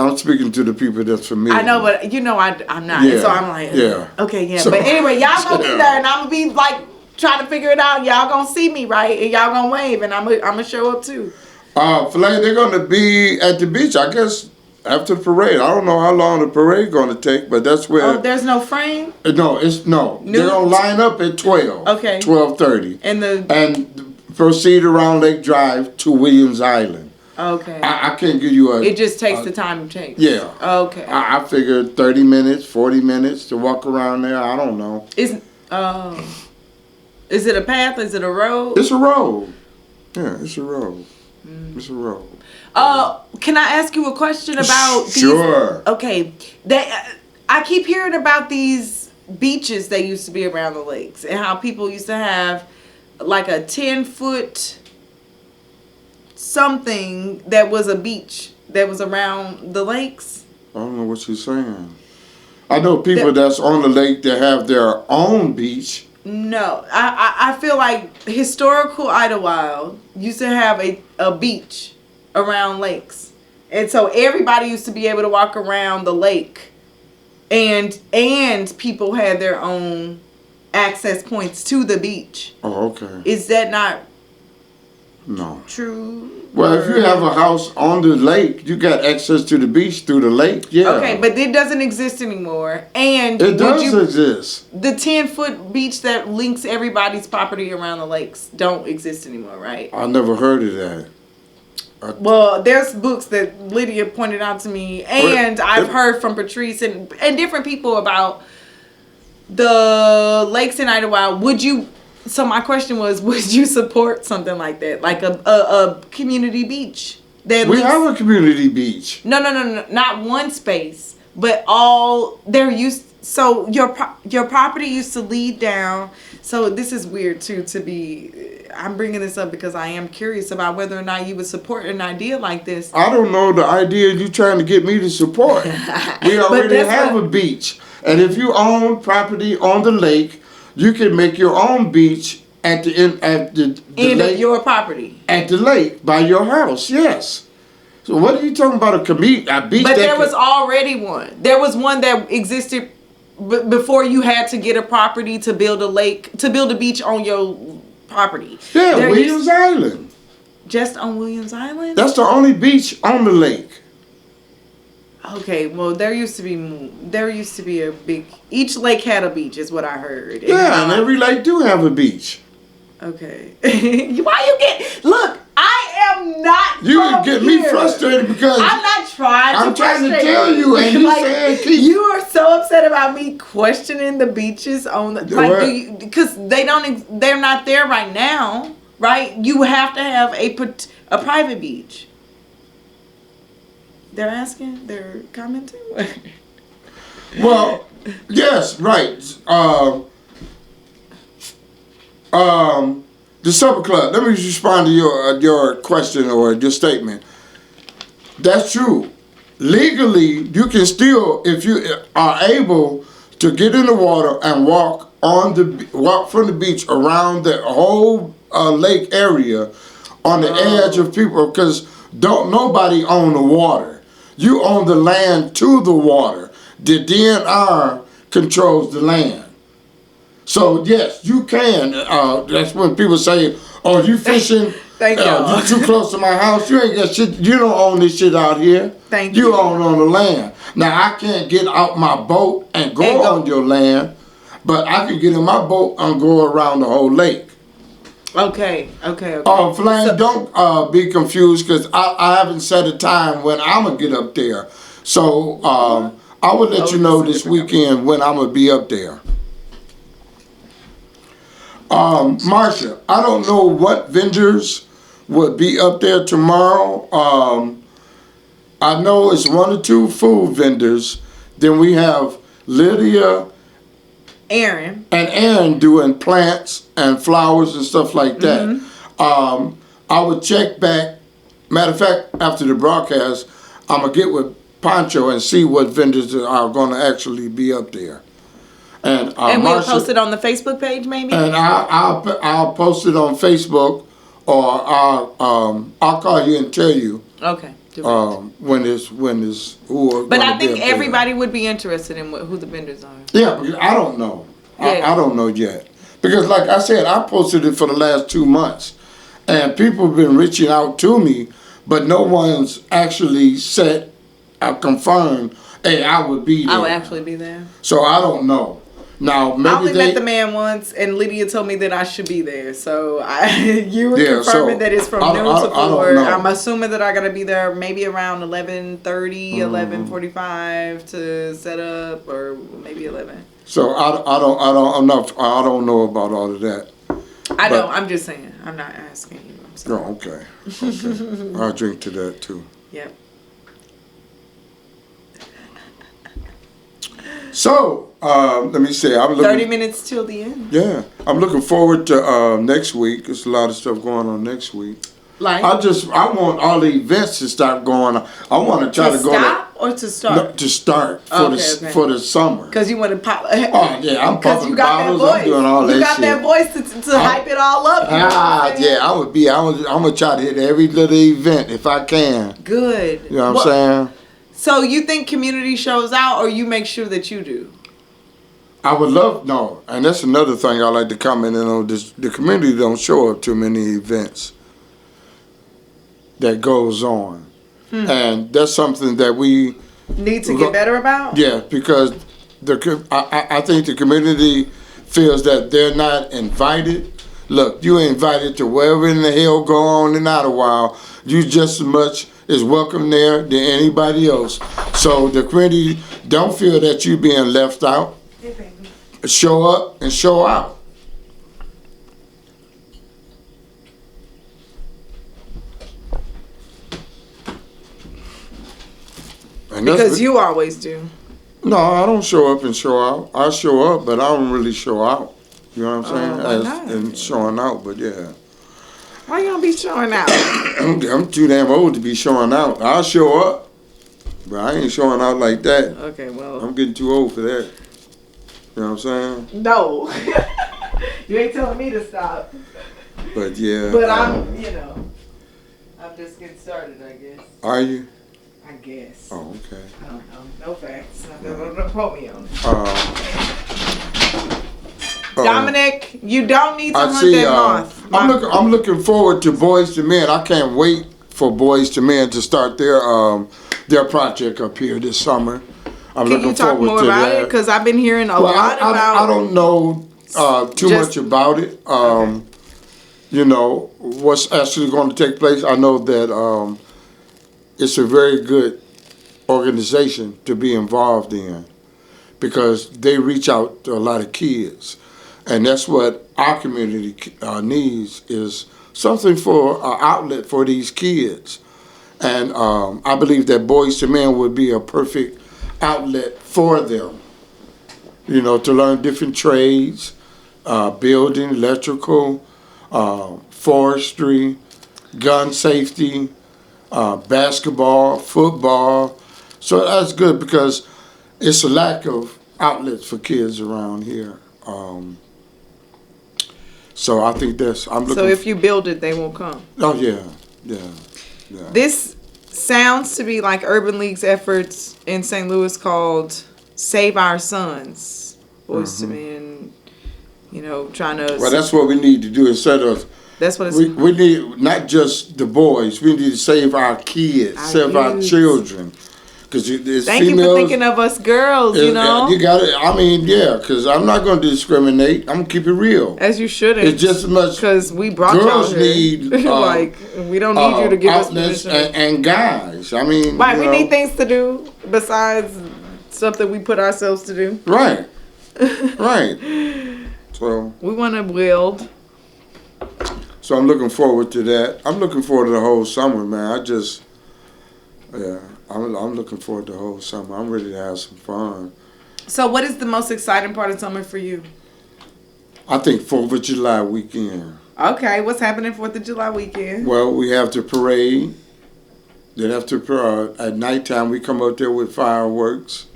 to the people that's familiar. I know, but I'm not. Yeah. So I'm like, okay, yeah. So, but anyway, y'all gonna be there, and I'm gonna be like trying to figure it out. Y'all gonna see me, right? And y'all gonna wave, and I'm gonna show up too. They're gonna be at the beach, I guess, after the parade. I don't know how long the parade gonna take, but that's where. Oh, there's no frame. No. They're gonna line up at 12. Okay. 12:30. And proceed around Lake Drive to Williams Island. Okay. I can't give you a. It just takes the time it takes. Yeah. Okay. I figured 30 minutes, 40 minutes to walk around there. I don't know. Is it a path? Is it a road? It's a road. Yeah, it's a road. It's a road. Can I ask you a question about these? Sure. Okay. I keep hearing about these beaches that used to be around the lakes and how people used to have like a 10-foot something that was a beach that was around the lakes. I don't know what you're saying. I know people that's on the lake that have their own beach. No, I feel like historical Idlewild used to have a beach around lakes, and so everybody used to be able to walk around the lake, and people had their own access points to the beach. Oh, okay. Is that not No. true? Well, if you have a house on the lake, you got access to the beach through the lake. Yeah. Okay, but it doesn't exist anymore. And it does exist. The 10-foot beach that links everybody's property around the lakes don't exist anymore, right? I never heard of that. Well, there's books that Lydia pointed out to me, and I've heard from Patrice and different people about the lakes in Idlewild. So my question was, would you support something like that, like a community beach? We have a community beach. No, not one space, but all they're used. So your property used to lead down. So this is weird too. I'm bringing this up because I am curious about whether or not you would support an idea like this. I don't know the idea you're trying to get me to support. We already have a beach, and if you own property on the lake, you can make your own beach at the end of your property. At the lake by your house, yes. So what are you talking about? A beach? But there was already one. There was one that existed before you had to get a property to build a beach on your property. Yeah, Williams Island. Just on Williams Island? That's the only beach on the lake. Okay, well, there used to be a big. Each lake had a beach, is what I heard. And every lake do have a beach. Okay. Look, I am not. You get me frustrated because I'm not trying. I'm trying to tell you, and you saying you are so upset about me questioning the beaches on the because they're not there right now, right? You have to have a private beach. They're commenting. Well, yes, right. The Supper Club. Let me respond to your question or your statement. That's true. Legally, you can still, if you are able to get in the water and walk from the beach around the whole lake area on the edge of people, because don't nobody own the water. You own the land to the water. The DNR controls the land. So yes, you can. That's when people say, "Oh, you fishing? Thank you. You too close to my house. You ain't got shit. You don't own this shit out here. Thank you. You own on the land. Now I can't get out my boat and go on your land, but I can get in my boat and go around the whole lake." Okay. Flame, don't be confused because I haven't set a time when I'm going to get up there. So I will let you know this weekend when I'm going to be up there. Marsha, I don't know what vendors would be up there tomorrow. I know it's 1 or 2 food vendors. Then we have Lydia and Aaron doing plants and flowers and stuff like that. Mm-hmm. I would check back. Matter of fact, after the broadcast, I'm going to get with Pancho and see what vendors are going to actually be up there. And we'll post it on the Facebook page, maybe. And I'll post it on Facebook, or I'll call you and tell you. Okay. When is who? But I think everybody would be interested in who the vendors are. Yeah, because I don't know. I don't know yet. Because like I said, I posted it for the last 2 months, and people have been reaching out to me, but no one's actually said, confirmed, hey, I would be there. I would actually be there. So I don't know. Now, maybe I only met the man once, and Lydia told me that I should be there. So you were confirming that it's from noon to 4. I'm assuming that I gotta be there maybe around 11:30, 11:45 to set up, or maybe 11. So I don't know about all of that. I'm just saying. I'm not asking you. So. Oh, okay. I'll drink to that too. Yep. So, let me say, I'm looking. 30 minutes till the end. Yeah, I'm looking forward to next week. There's a lot of stuff going on next week. Like? I want all the events to start going on. I want to try to go stop or to start? No, to start for the summer. Because you want to pop. Oh yeah, I'm popping bottles. I'm doing all that shit. You got that voice to hype it all up. Yeah, I'm gonna try to hit every little event if I can. Good. You know what I'm saying? So you think community shows out, or you make sure that you do? I would love and that's another thing I like to comment in on. This the community don't show up to many events that goes on, and that's something that we need to get better about. Yeah, because I think the community feels that they're not invited. Look, you ain't invited to wherever in the hell go on in Idlewild. You just as much is welcome there than anybody else. So the community don't feel that you being left out. Hey, baby. Show up and show out. Because you always do. No, I don't show up and show out. I show up, but I don't really show out. You know what I'm saying? And showing out, but yeah. Why you don't be showing out? I'm too damn old to be showing out. I'll show up, but I ain't showing out like that. Okay, well. I'm getting too old for that. You know what I'm saying? No. You ain't telling me to stop. But yeah. But I'm just getting started, I guess. Are you? I guess. Oh, okay. I don't know. No facts. Don't quote me on it. Dominic, you don't need to hunt that moth. I'm looking forward to Boys to Men. I can't wait for Boys to Men to start their project up here this summer. Can you talk more about it? Because I've been hearing a lot about it. I don't know too much about it. You know, what's actually going to take place. I know that it's a very good organization to be involved in because they reach out to a lot of kids. And that's what our community needs is something for an outlet for these kids. And I believe that Boys to Men would be a perfect outlet for them, you know, to learn different trades, building, electrical, forestry, gun safety, basketball, football. So that's good because it's a lack of outlets for kids around here. So I think I'm looking. So if you build it, they will come. Oh yeah. This sounds to be like Urban League's efforts in St. Louis called Save Our Sons. Boys to Men, you know, trying to. Well, that's what we need to do instead of. That's what it's. We need not just the boys. We need to save our kids, save our children. Thank you for thinking of us girls, you know. You got it. I mean, yeah, because I'm not going to discriminate. I'm going to keep it real. As you shouldn't. It's just as much. Because we brought girls y'all here. Need like we don't need you to give us outlets permission. and guys. I mean, right. We need things to do besides stuff that we put ourselves to do. Right. Right. So we want to build. So I'm looking forward to that. I'm looking forward to the whole summer, man. I'm looking forward to the whole summer. I'm ready to have some fun. So what is the most exciting part of summer for you? I think 4th of July weekend. Okay, what's happening 4th of July weekend? Well, we have the parade. Then after at nighttime, we come out there with fireworks.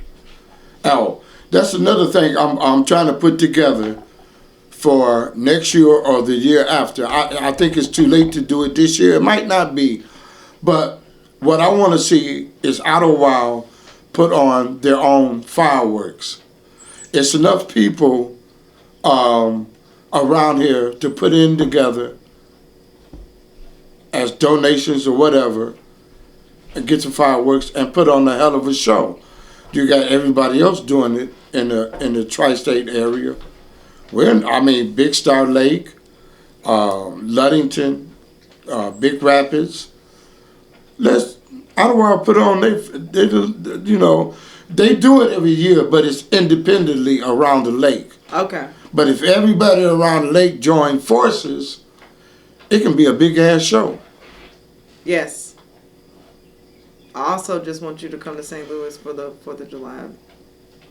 Oh, that's another thing I'm trying to put together for next year or the year after. I think it's too late to do it this year. It might not be, but what I want to see is Idlewild put on their own fireworks. It's enough people around here to put in together as donations or whatever and get some fireworks and put on a hell of a show. You got everybody else doing it in the tri-state area. Big Star Lake, Ludington, Big Rapids. Idlewild put on, they do it every year, but it's independently around the lake. Okay. But if everybody around the lake join forces, it can be a big ass show. Yes. I also just want you to come to St. Louis for the 4th of July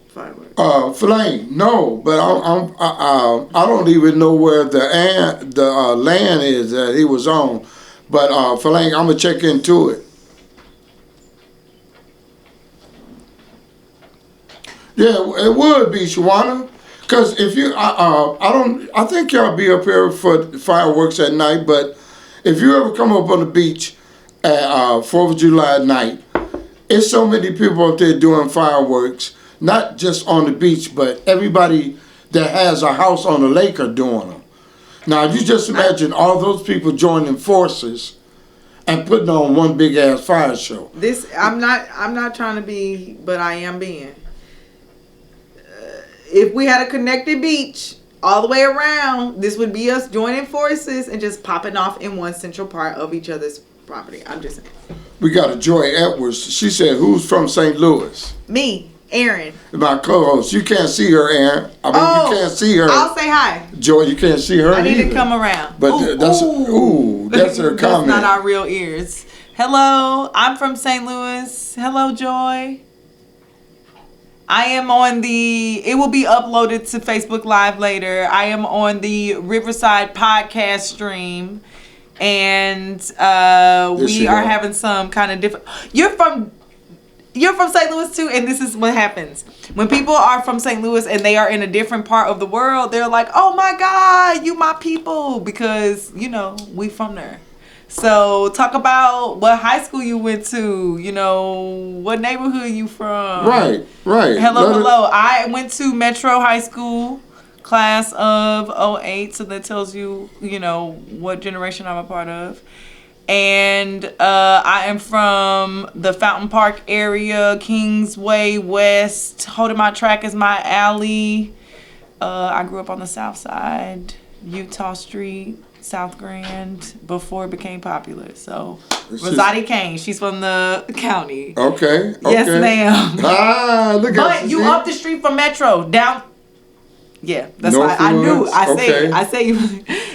fireworks. Flame, no, but I don't even know where the land is that he was on. But Flame, I'm gonna check into it. Yeah, it would be, Shawana. Because if you, I think y'all be up here for fireworks at night, but if you ever come up on the beach at 4th of July night, it's so many people up there doing fireworks, not just on the beach, but everybody that has a house on the lake are doing them. Now, you just imagine all those people joining forces and putting on one big ass fire show. I'm not trying to be, but I am being. If we had a connected beach all the way around, this would be us joining forces and just popping off in one central part of each other's property. I'm just saying. We got a Joy Edwards. She said, "Who's from St. Louis?" Me, Aaron. My co-host. You can't see her, Aaron. You can't see her. I'll say hi. Joy, you can't see her. I need either. to come around. But that's her comment. That's not our real ears. Hello, I'm from St. Louis. Hello, Joy. I am on it will be uploaded to Facebook Live later. I am on the Riverside podcast stream. And we are having some kind of different. You're from St. Louis too, and this is what happens. When people are from St. Louis and they are in a different part of the world, they're like, "Oh my God, you my people," because, we from there. So talk about what high school you went to, what neighborhood you from. Right. Hello. I went to Metro High School, class of 08, so that tells you, what generation I'm a part of. And I am from the Fountain Park area, Kingsway West. Holding My Track is my alley. I grew up on the south side, Utah Street, South Grand, before it became popular. So Rosati Kane, she's from the county. Okay. Yes, ma'am. Look at But you up the street from Metro, down. Yeah, that's why I knew. I say you.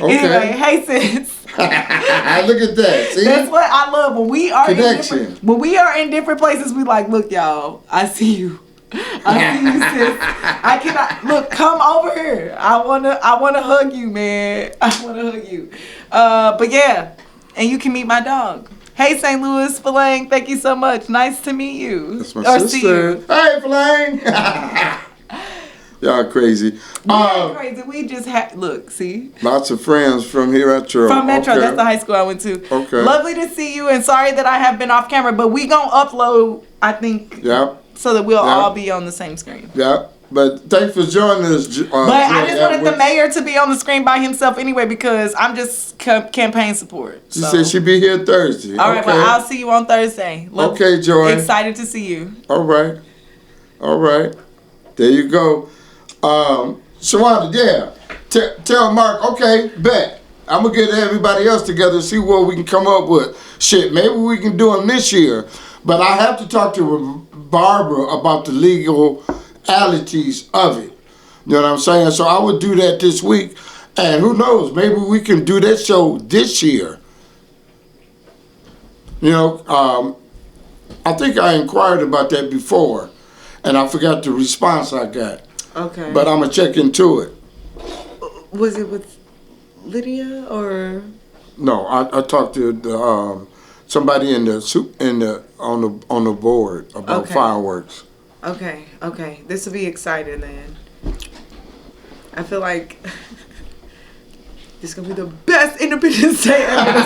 Anyway, hey sis. Look at that. See? That's what I love. When we are in different places, we like, look, y'all, I see you. I see you, sis. I cannot look. Come over here. I wanna hug you, man. I wanna hug you. But yeah, and you can meet my dog. Hey, St. Louis, Falang. Thank you so much. Nice to meet you. That's my sister. See you. Hey, Falang. Y'all crazy. Crazy. We just look, see? Lots of friends from here at Metro. From Metro, okay. That's the high school I went to. Okay. Lovely to see you, and sorry that I have been off camera, but we gonna upload, I think. Yep. So that we'll all be on the same screen. Yeah, but thanks for joining us. But I just wanted the mayor to be on the screen by himself anyway because I'm just campaign support. She said she'd be here Thursday. All right, well, I'll see you on Thursday. Okay, Joy. Excited to see you. All right. There you go. Shawana, yeah. Tell Mark, okay, bet. I'm going to get everybody else together and see what we can come up with. Shit, maybe we can do them this year. But I have to talk to Barbara about the legalities of it. You know what I'm saying? So I would do that this week. And who knows, maybe we can do that show this year. I think I inquired about that before. And I forgot the response I got. Okay. But I'm going to check into it. Was it with Lydia or? No, I talked to somebody on the board about fireworks. Okay. This will be exciting then. I feel like this is gonna be the best Independence Day ever.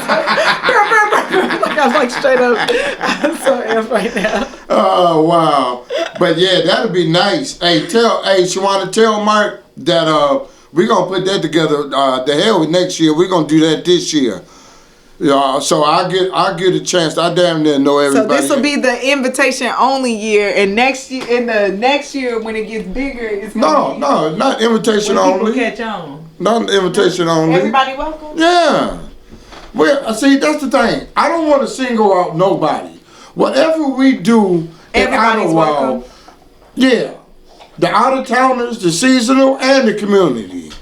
I'm like straight up. I'm so amped right now. Oh wow! But yeah, that'd be nice. Hey, Shawana, tell Mark that we're gonna put that together. The hell with next year. We're gonna do that this year. So I get a chance. I damn near know everybody. So this will be the invitation only year, and the next year when it gets bigger, it's no, not invitation only. People catch on. Not invitation only. Everybody welcome. Yeah. Well, see, that's the thing. I don't want to single out nobody. Whatever we do, everybody's welcome. Yeah, the out of towners, the seasonal, and the community.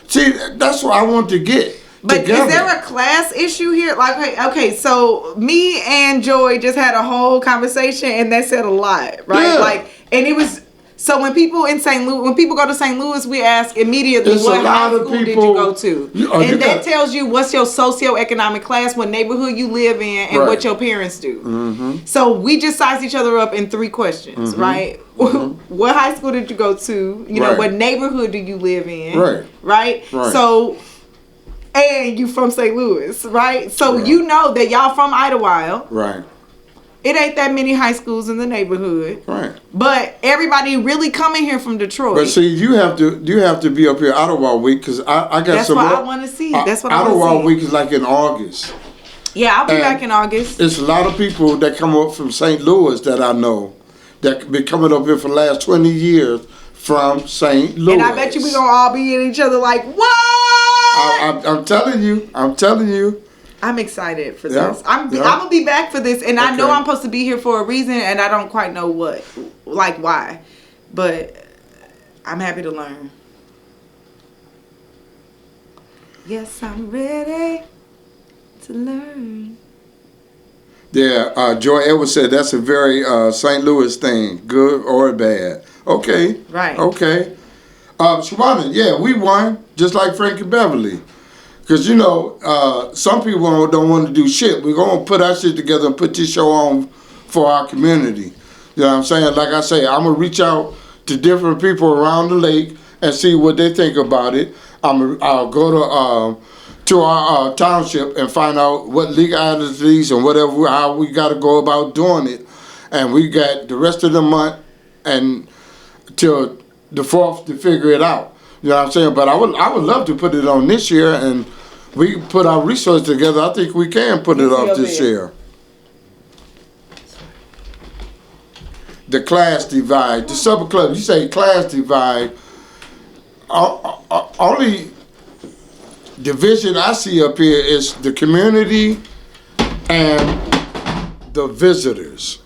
See, that's what I want to get. But together. Is there a class issue here? Like, okay, so me and Joy just had a whole conversation, and that said a lot, right? Yeah. Like, and it was. So when people in St. Louis, when people go to St. Louis, we ask immediately, what high school did you go to? And that tells you what's your socioeconomic class, what neighborhood you live in, and what your parents do. Mm-hmm. So we just sized each other up in 3 questions, right? Mm-hmm. What high school did you go to? You know, what neighborhood do you live in? Right? So, and you from St. Louis, right? So you know that y'all from Idlewild. Right. It ain't that many high schools in the neighborhood. Right. But everybody really coming here from Detroit. But see, you have to be up here Idlewild week because I got That's some. That's what I want to see. That's what I want to see. Idlewild week is like in August. Yeah, I'll be back in August. It's a lot of people that come up from St. Louis that I know that been coming up here for the last 20 years from St. Louis. And I bet you we gonna all be in each other like, what? I'm telling you. I'm excited for this. I'm gonna be back for this, and I know I'm supposed to be here for a reason, and I don't quite know why, but I'm happy to learn. Yes, I'm ready to learn. Yeah, Joy Edwards said that's a very St. Louis thing, good or bad. Okay. Right. Okay. Shawana, yeah, we won, just like Frankie Beverly. Because, you know, some people don't want to do shit. We're going to put our shit together and put this show on for our community. You know what I'm saying? Like I say, I'm going to reach out to different people around the lake and see what they think about it. I'll go to our township and find out what legalities and whatever, how we got to go about doing it. And we got the rest of the month and till the 4th to figure it out. You know what I'm saying? But I would love to put it on this year, and we put our resources together. I think we can put it up this year. The class divide, the supper club. You say class divide. Only division I see up here is the community and the visitors.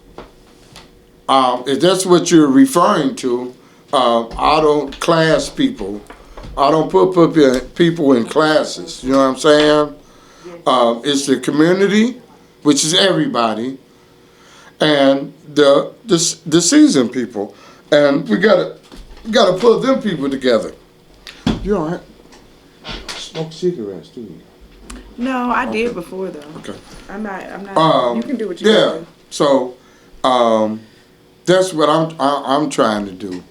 If that's what you're referring to. I don't class people. I don't put people in classes. You know what I'm saying? It's the community, which is everybody, and the seasoned people, and we gotta put them people together. You all right? Smoke cigarettes, do you? No, I did before though. Okay. I'm not. You can do what you do. Yeah. So that's what I'm trying to do.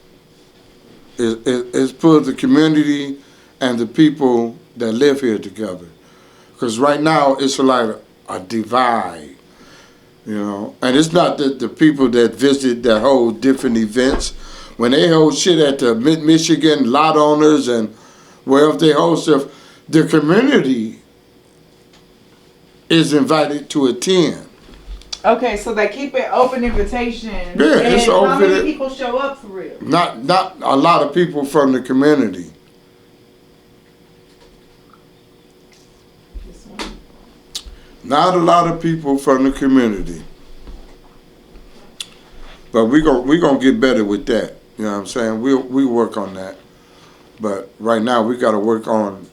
Is put the community and the people that live here together. Because right now it's like a divide, you know. And it's not that the people that visit that hold different events, when they hold shit at the Mid-Michigan lot owners and wherever they hold stuff, the community is invited to attend. Okay, so they keep it open invitation. Yeah, it's open. How many people show up for real? Not a lot of people from the community. This one. Not a lot of people from the community. But we gonna get better with that. You know what I'm saying? We work on that. But right now we got to work on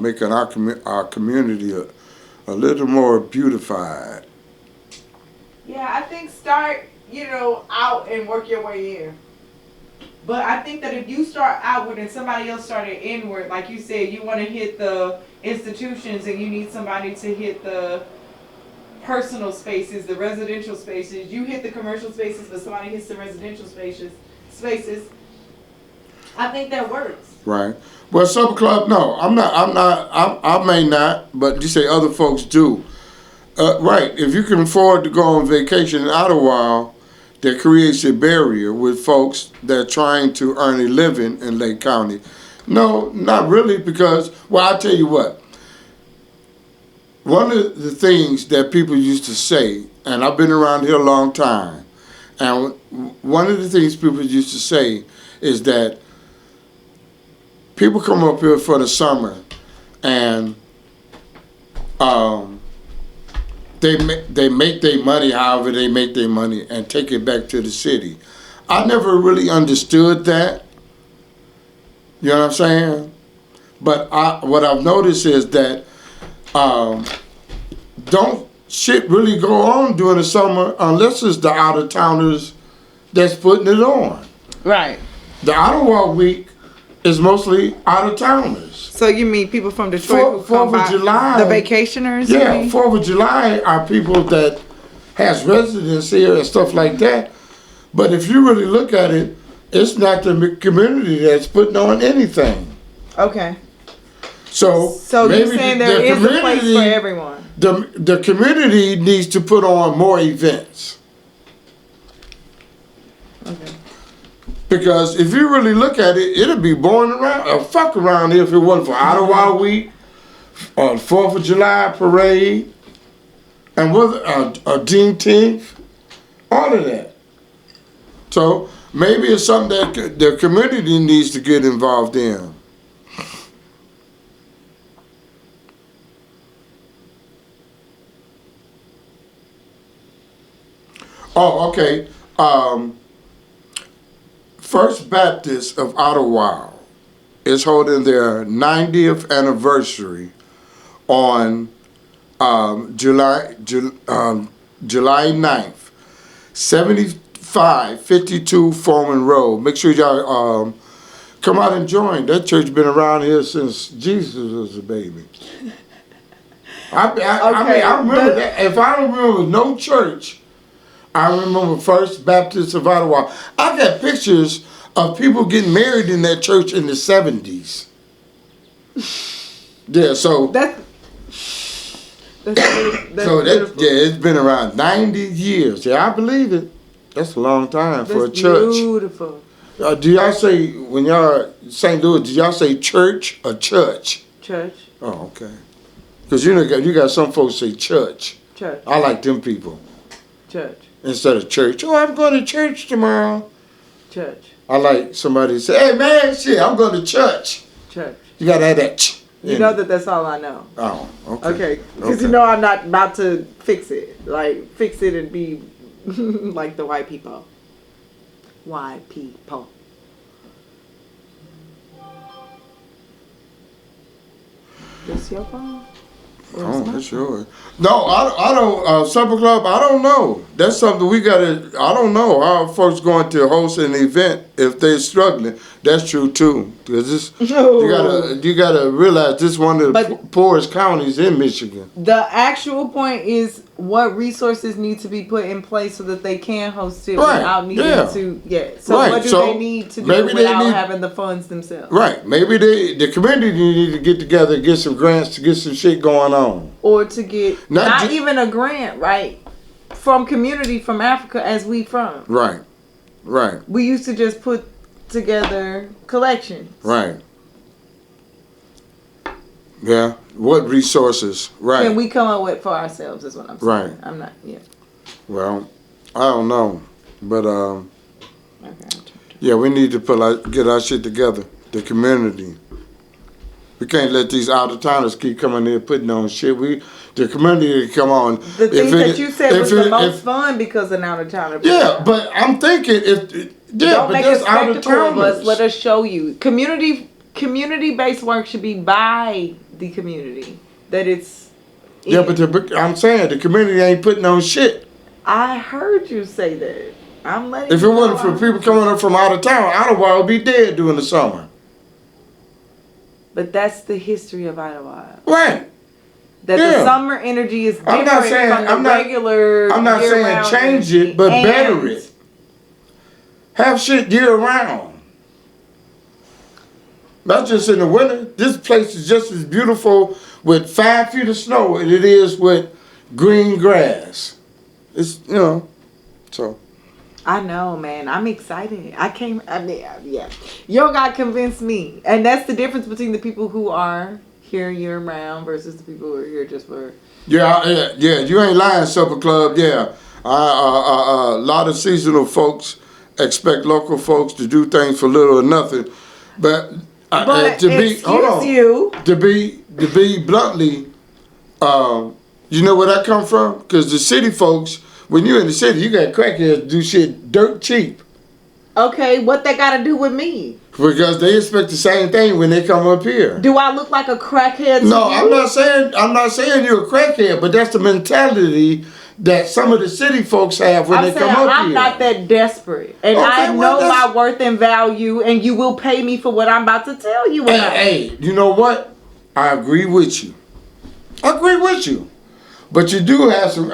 making our community a little more beautified. Yeah, I think start, out and work your way in. But I think that if you start outward and somebody else started inward, like you said, you want to hit the institutions and you need somebody to hit the personal spaces, the residential spaces. You hit the commercial spaces, but somebody hits the residential spaces. I think that works. Right. Well, supper club, no, I may not, but you say other folks do. Right, if you can afford to go on vacation in Idlewild, that creates a barrier with folks that are trying to earn a living in Lake County. No, not really, because, well, I'll tell you what. One of the things that people used to say, and I've been around here a long time, and one of the things people used to say is that people come up here for the summer and they make their money however they make their money and take it back to the city. I never really understood that. You know what I'm saying? But what I've noticed is that don't shit really go on during the summer unless it's the out of towners that's putting it on. Right. The Ottawa week is mostly out of towners. So you mean people from Detroit who come by? July, the vacationers? Yeah, 4th of July are people that has residence here and stuff like that. But if you really look at it, it's not the community that's putting on anything. Okay. So you're saying there is a place for everyone. The community needs to put on more events. Okay. Because if you really look at it, it'll be boring around, or fuck around here if it wasn't for Ottawa Week, or the 4th of July parade, and with Juneteenth, all of that. So maybe it's something that the community needs to get involved in. Oh, okay. First Baptist of Ottawa is holding their 90th anniversary on July 9th, 7552 Foreman Road. Make sure y'all come out and join. That church been around here since Jesus was a baby. I mean, I remember that. If I don't remember no church, I remember First Baptist of Ottawa. I got pictures of people getting married in that church in the 70s. Yeah, so it's been around 90 years. Yeah, I believe it. That's a long time for a church. Beautiful. Do y'all say, when y'all St. Louis, do y'all say church or church? Church. Oh, okay. Because you got some folks say church. Church. I like them people. Church. Instead of church. Oh, I'm going to church tomorrow. Church. I like somebody to say, hey man, shit, I'm going to church. Church. You got to have that ch. You know that's all I know. Oh, okay. Okay. Because you know I'm not about to fix it. Like, fix it and be like the white people. White people. This your phone? Oh, that's yours. No, I don't, Supper Club, I don't know. That's something we gotta, I don't know how folks going to host an event if they're struggling. That's true too. Because this, you gotta realize this is one of the poorest counties in Michigan. The actual point is what resources need to be put in place so that they can host it without needing to, So what do they need to do without having the funds themselves? Right. Maybe the community need to get together and get some grants to get some shit going on. Or to get, not even a grant, right? From community from Africa as we from. Right. Right. We used to just put together collections. Right. Yeah. What resources? Right. Can we come up with for ourselves is what I'm saying. Right. I'm not, Well, I don't know. But, okay. yeah, we need to get our shit together. The community. We can't let these out-of-towners keep coming in putting on shit. The community come on. The thing that you said was the most fun because an out-of-towner. Yeah, but I'm thinking don't make a spectacle of us. Let us show you. Community-based work should be by the community. That it's. Yeah, but I'm saying the community ain't putting on shit. I heard you say that. I'm letting. If it wasn't for people coming up from out of town, Ottawa would be dead during the summer. But that's the history of Ottawa. Right. That the summer energy is different from the regular. I'm not saying change it, but better it. Have shit year round. Not just in the winter. This place is just as beautiful with 5 feet of snow as it is with green grass. It's, so. I know, man. I'm excited. Your guy convinced me. And that's the difference between the people who are here year round versus the people who are here just for. Yeah. You ain't lying, Supper Club. Yeah. A lot of seasonal folks expect local folks to do things for little or nothing. But to be bluntly, you know where that come from? Because the city folks, when you're in the city, you got crackheads do shit dirt cheap. Okay, what they got to do with me? Because they expect the same thing when they come up here. Do I look like a crackhead to No, you? I'm not saying you're a crackhead, but that's the mentality that some of the city folks have when they come up here. I'm not that desperate. And Okay, I know my worth and value, and you will pay me for what I'm about to tell you about. Hey, you know what? I agree with you. But you do have some.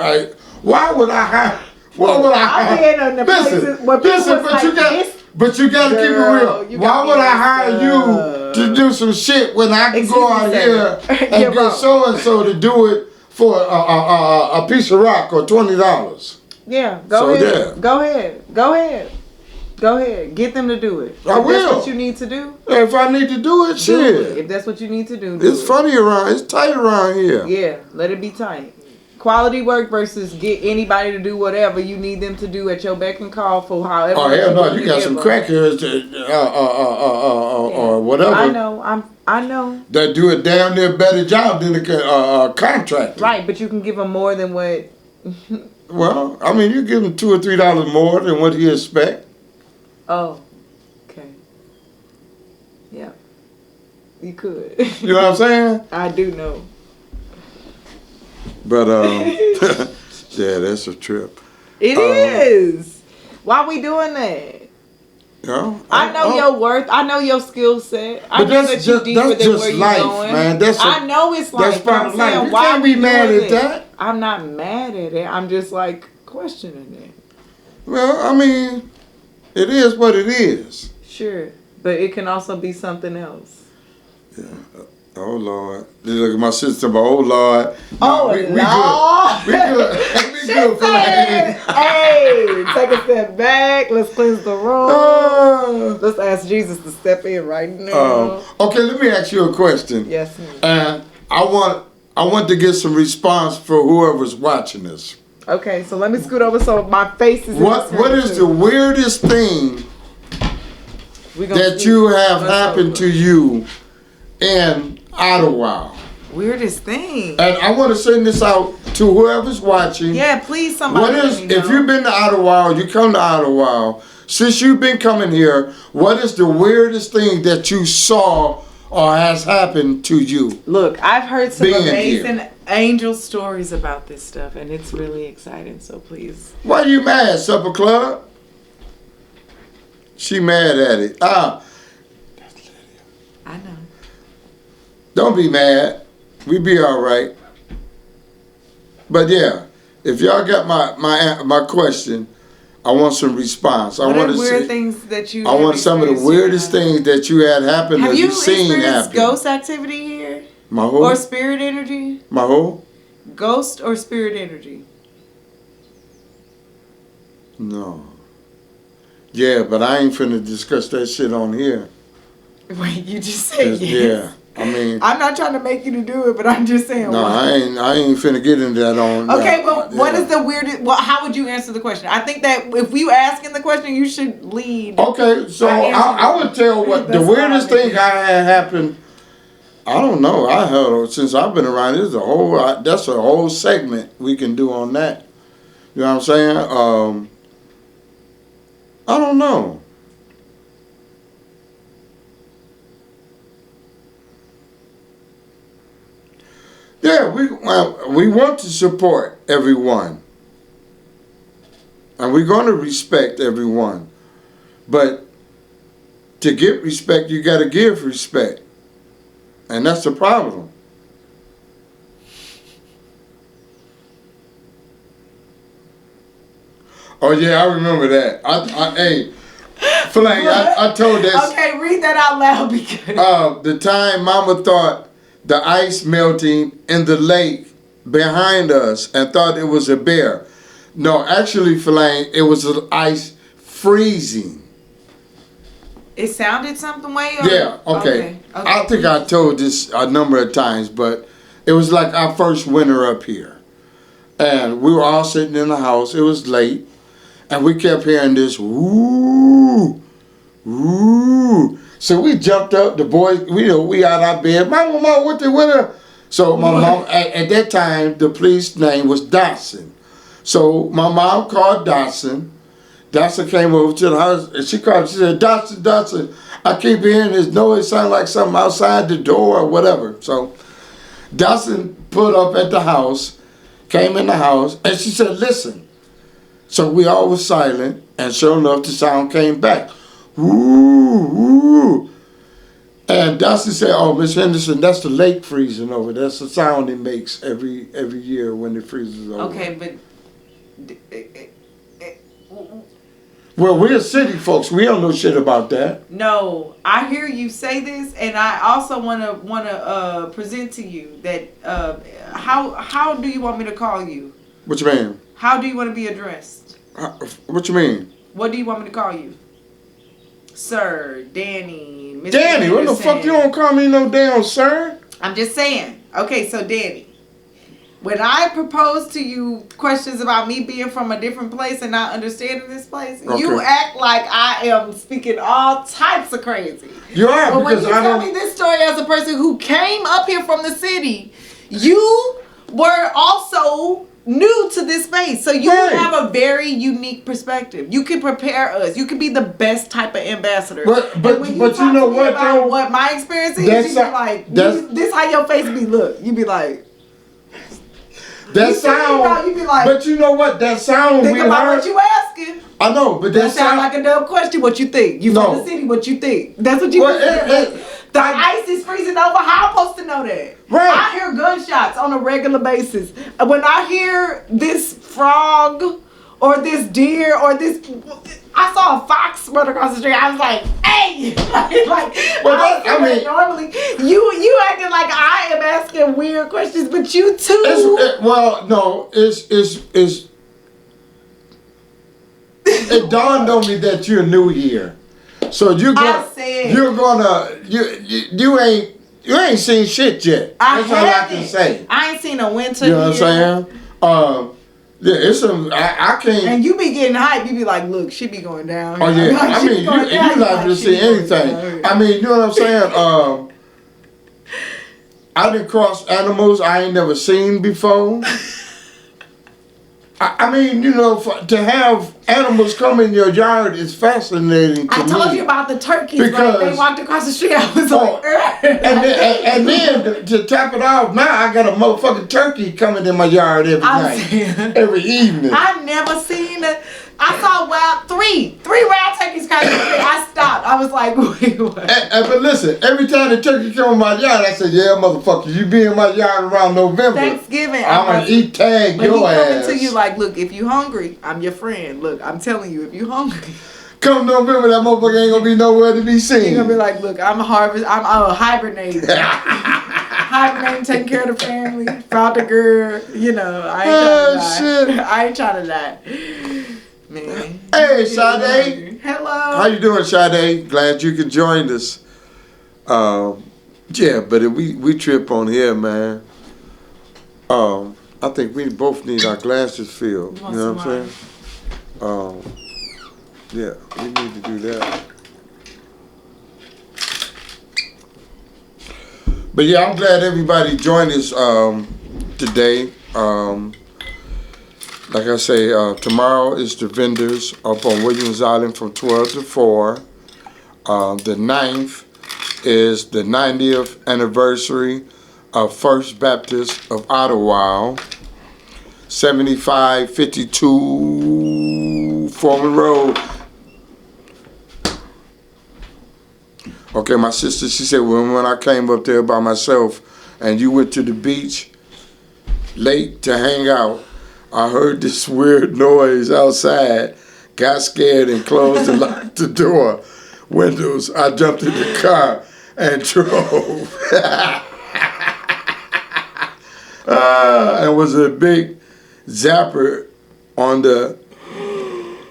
Why would I hire? I've been in the places where people was like this. But you gotta keep it real. Why would I hire you to do some shit when I can go out here and get so and so to do it for a piece of rock or $20? Yeah, go ahead. Get them to do it. I will. If that's what you need to do. If I need to do it, shit. If that's what you need to do. It's funny around. It's tight around here. Yeah, let it be tight. Quality work versus get anybody to do whatever you need them to do at your beck and call for however. Oh hell no! You got some crackheads or whatever. I know. That do a damn near better job than a contractor. Right, but you can give them more than what. Well, I mean, you give him $2 or $3 more than what he expect. Oh, okay. Yeah, you could. You know what I'm saying? I do know. But yeah, that's a trip. It is. Why we doing that? I know your worth. I know your skill set. I know that you're deeper than where you're going. Man. I know it's life. That's part of life. You why can't be mad at that. I'm not mad at it. I'm just like questioning it. Well, I mean, it is what it is. Sure, but it can also be something else. Yeah. Oh Lord! Look at my sister. Oh Lord! No, we good. We good for that. Hey, take a step back. Let's cleanse the room. Let's ask Jesus to step in right now. Okay, let me ask you a question. Yes. And I want to get some response for whoever's watching this. Okay, so let me scoot over so my face is. What is the weirdest thing that you have happened to you in Ottawa? Weirdest thing. And I want to send this out to whoever's watching. Yeah, please, somebody. If you've been to Ottawa, you come to Ottawa, since you've been coming here, what is the weirdest thing that you saw or has happened to you? Look, I've heard some amazing angel stories about this stuff, and it's really exciting, so please. Why are you mad, Supper Club? She mad at it. That's Lydia. I know. Don't be mad. We be all right. But yeah, if y'all got my question, I want some response. What are weird things that you? I want some of the weirdest things that you had happen or you've seen happen. Have you experienced ghost activity here? My who? Or spirit energy? My who? Ghost or spirit energy? No. Yeah, but I ain't finna discuss that shit on here. Wait, you just said yes. Yeah. I mean, I'm not trying to make you to do it, but I'm just saying. No, I ain't finna get into that on. Okay, but what is the weirdest? Well, how would you answer the question? I think that if we asking the question, you should lead. Okay, so I would tell what the weirdest thing I had happened. I don't know. I heard since I've been around. This is that's a whole segment we can do on that. You know what I'm saying? I don't know. Yeah, we want to support everyone. And we're going to respect everyone. But to get respect, you got to give respect. And that's the problem. Oh, yeah, I remember that. Hey, Flame, I told that. Okay, read that out loud because. The time Mama thought the ice melting in the lake behind us and thought it was a bear. No, actually, Flame, it was the ice freezing. It sounded something way? Or? Yeah, okay. I think I told this a number of times, but it was like our first winter up here. And we were all sitting in the house. It was late. And we kept hearing this woo, woo. So we jumped up, the boys, we out our bed. Mama, what the winter? So my mom, at that time, the police name was Dotson. So my mom called Dotson Dawson came over to the house and she called. She said, Dawson, I keep hearing this noise. Sound like something outside the door or whatever. So Dawson pulled up at the house, came in the house, and she said, listen. So we all was silent, and sure enough, the sound came back. Woo, woo. And Dawson said, oh, Miss Henderson, that's the lake freezing over. That's the sound it makes every year when it freezes over. Okay, but... Well, we're city folks. We don't know shit about that. No, I hear you say this, and I also wanna present to you that how do you want me to call you? What you mean? How do you want to be addressed? What you mean? What do you want me to call you? Sir, Danny, Mr. Danny, what the Anderson. fuck you don't call me no damn sir? I'm just saying. Okay, so Danny. When I propose to you questions about me being from a different place and not understanding this place, you act like I am speaking all types of crazy. You are, but when because you tell me this story as a person who came up here from the city, you were also new to this space. So you have a very unique perspective. You can prepare us. You can be the best type of ambassador. But you know what though? What my experience is, you be like, this how your face be look. You be like, that sound, you be like, but you know what? That sound think we about heard. what you asking. I know, but that sound like a dumb question. What you think? You from the city? What you think? That's what you think. The ice is freezing over. How I'm supposed to know that? Right. I hear gunshots on a regular basis. When I hear this frog or this deer or this, I saw a fox run across the street. I was like, hey, normally you acting like I am asking weird questions, but you too. It dawned on me that you're new here, so you ain't seen shit yet. That's all I can say. I ain't seen a winter. You know what I'm saying? Yeah, it's some. I can't. And you be getting hyped. You be like, look, she be going down. Oh yeah, I mean, you liable to see anything. I mean, you know what I'm saying? I done cross animals I ain't never seen before. I mean, you know, to have animals come in your yard is fascinating to me. I told you about the turkeys, because they walked across the street. I was like, and then to top it off, now I got a motherfucking turkey coming in my yard every night, every evening. I've never seen it. I saw three wild turkeys coming in the street. I stopped. I was like, wait, what? But listen, every time the turkey come in my yard, I said, yeah, motherfucker, you be in my yard around November. Thanksgiving. I'm going to eat tag your ass. But he coming to you like, look, if you hungry, I'm your friend. Look, I'm telling you, if you hungry. Come November, that motherfucker ain't going to be nowhere to be seen. You're going to be like, look, I'm hibernating. Hibernating, taking care of the family. Proud the girl. You know, I ain't trying to die. Man. Hey, Sade. Hello. How you doing, Sade? Glad you could join us. Yeah, but we trip on here, man. I think we both need our glasses filled. You know what I'm saying? Yeah, we need to do that. But yeah, I'm glad everybody joined us today. Like I say, tomorrow is the vendors up on Williams Island from 12 to 4. The 9th is the 90th anniversary of First Baptist of Ottawa, 7552 Foreman Road. Okay, my sister, she said, when I came up there by myself and you went to the beach late to hang out, I heard this weird noise outside, got scared and closed and locked the door, windows. I jumped in the car and drove. It was a big zapper on the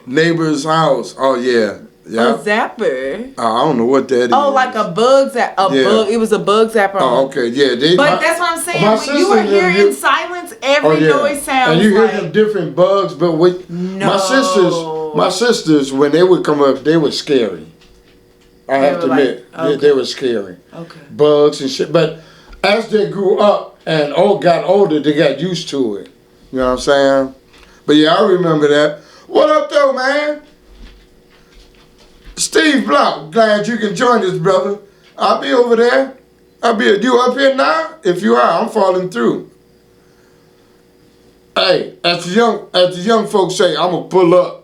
neighbor's house. Oh, yeah. Yeah. A zapper? I don't know what that is. Oh, like a bug zapper. Bug. It was a bug zapper. Oh, okay. Yeah. But that's what I'm saying. When you were here in silence, every noise sounds and you hear them different bugs, but with my sisters, when they would come up, they were scary. I have to admit, they were scary. Okay. Bugs and shit. But as they grew up and got older, they got used to it. You know what I'm saying? But yeah, I remember that. What up, though, man? Steve Blount, glad you can join us, brother. I'll be over there. You up here now? If you are, I'm falling through. Hey, as the young folks say, I'm gonna pull up.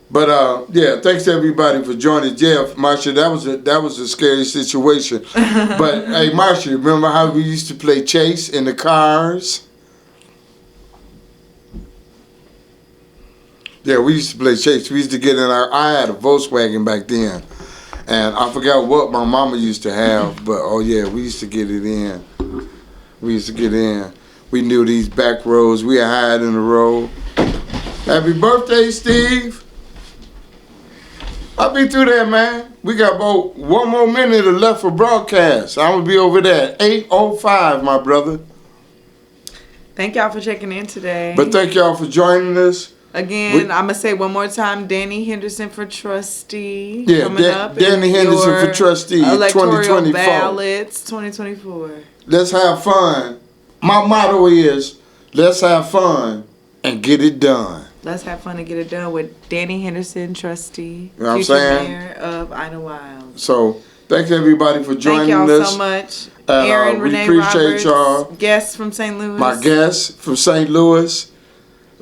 But yeah, thanks to everybody for joining. Jeff, Marsha, that was a scary situation. But hey, Marsha, remember how we used to play chase in the cars? Yeah, we used to play chase. We used to get in I had a Volkswagen back then. And I forgot what my mama used to have, but oh yeah, we used to get it in. We used to get in. We knew these back roads. We had hide in the road. Happy birthday, Steve. I'll be through there, man. We got about 1 more minute left for broadcast. I'm going to be over there at 8:05, my brother. Thank y'all for checking in today. But thank y'all for joining us. Again, I'm going to say one more time, Danny Henderson for trustee. Yeah, coming up Danny Henderson for trustee, electoral 2024. ballots, 2024. Let's have fun. My motto is, let's have fun and get it done. Let's have fun and get it done with Danny Henderson, trustee, you know what I'm future saying? mayor of Idlewild. So, thanks everybody for joining us. Thank y'all so much. Aaron, we Renee appreciate Roberts, y'all. guests from St. Louis. My guests from St. Louis.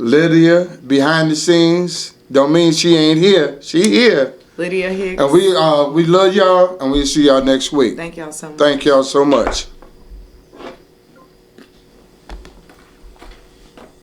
Lydia, behind the scenes. Don't mean she ain't here. She here. Lydia Hicks. And we love y'all, and we'll see y'all next week. Thank y'all so much. Thank y'all so much.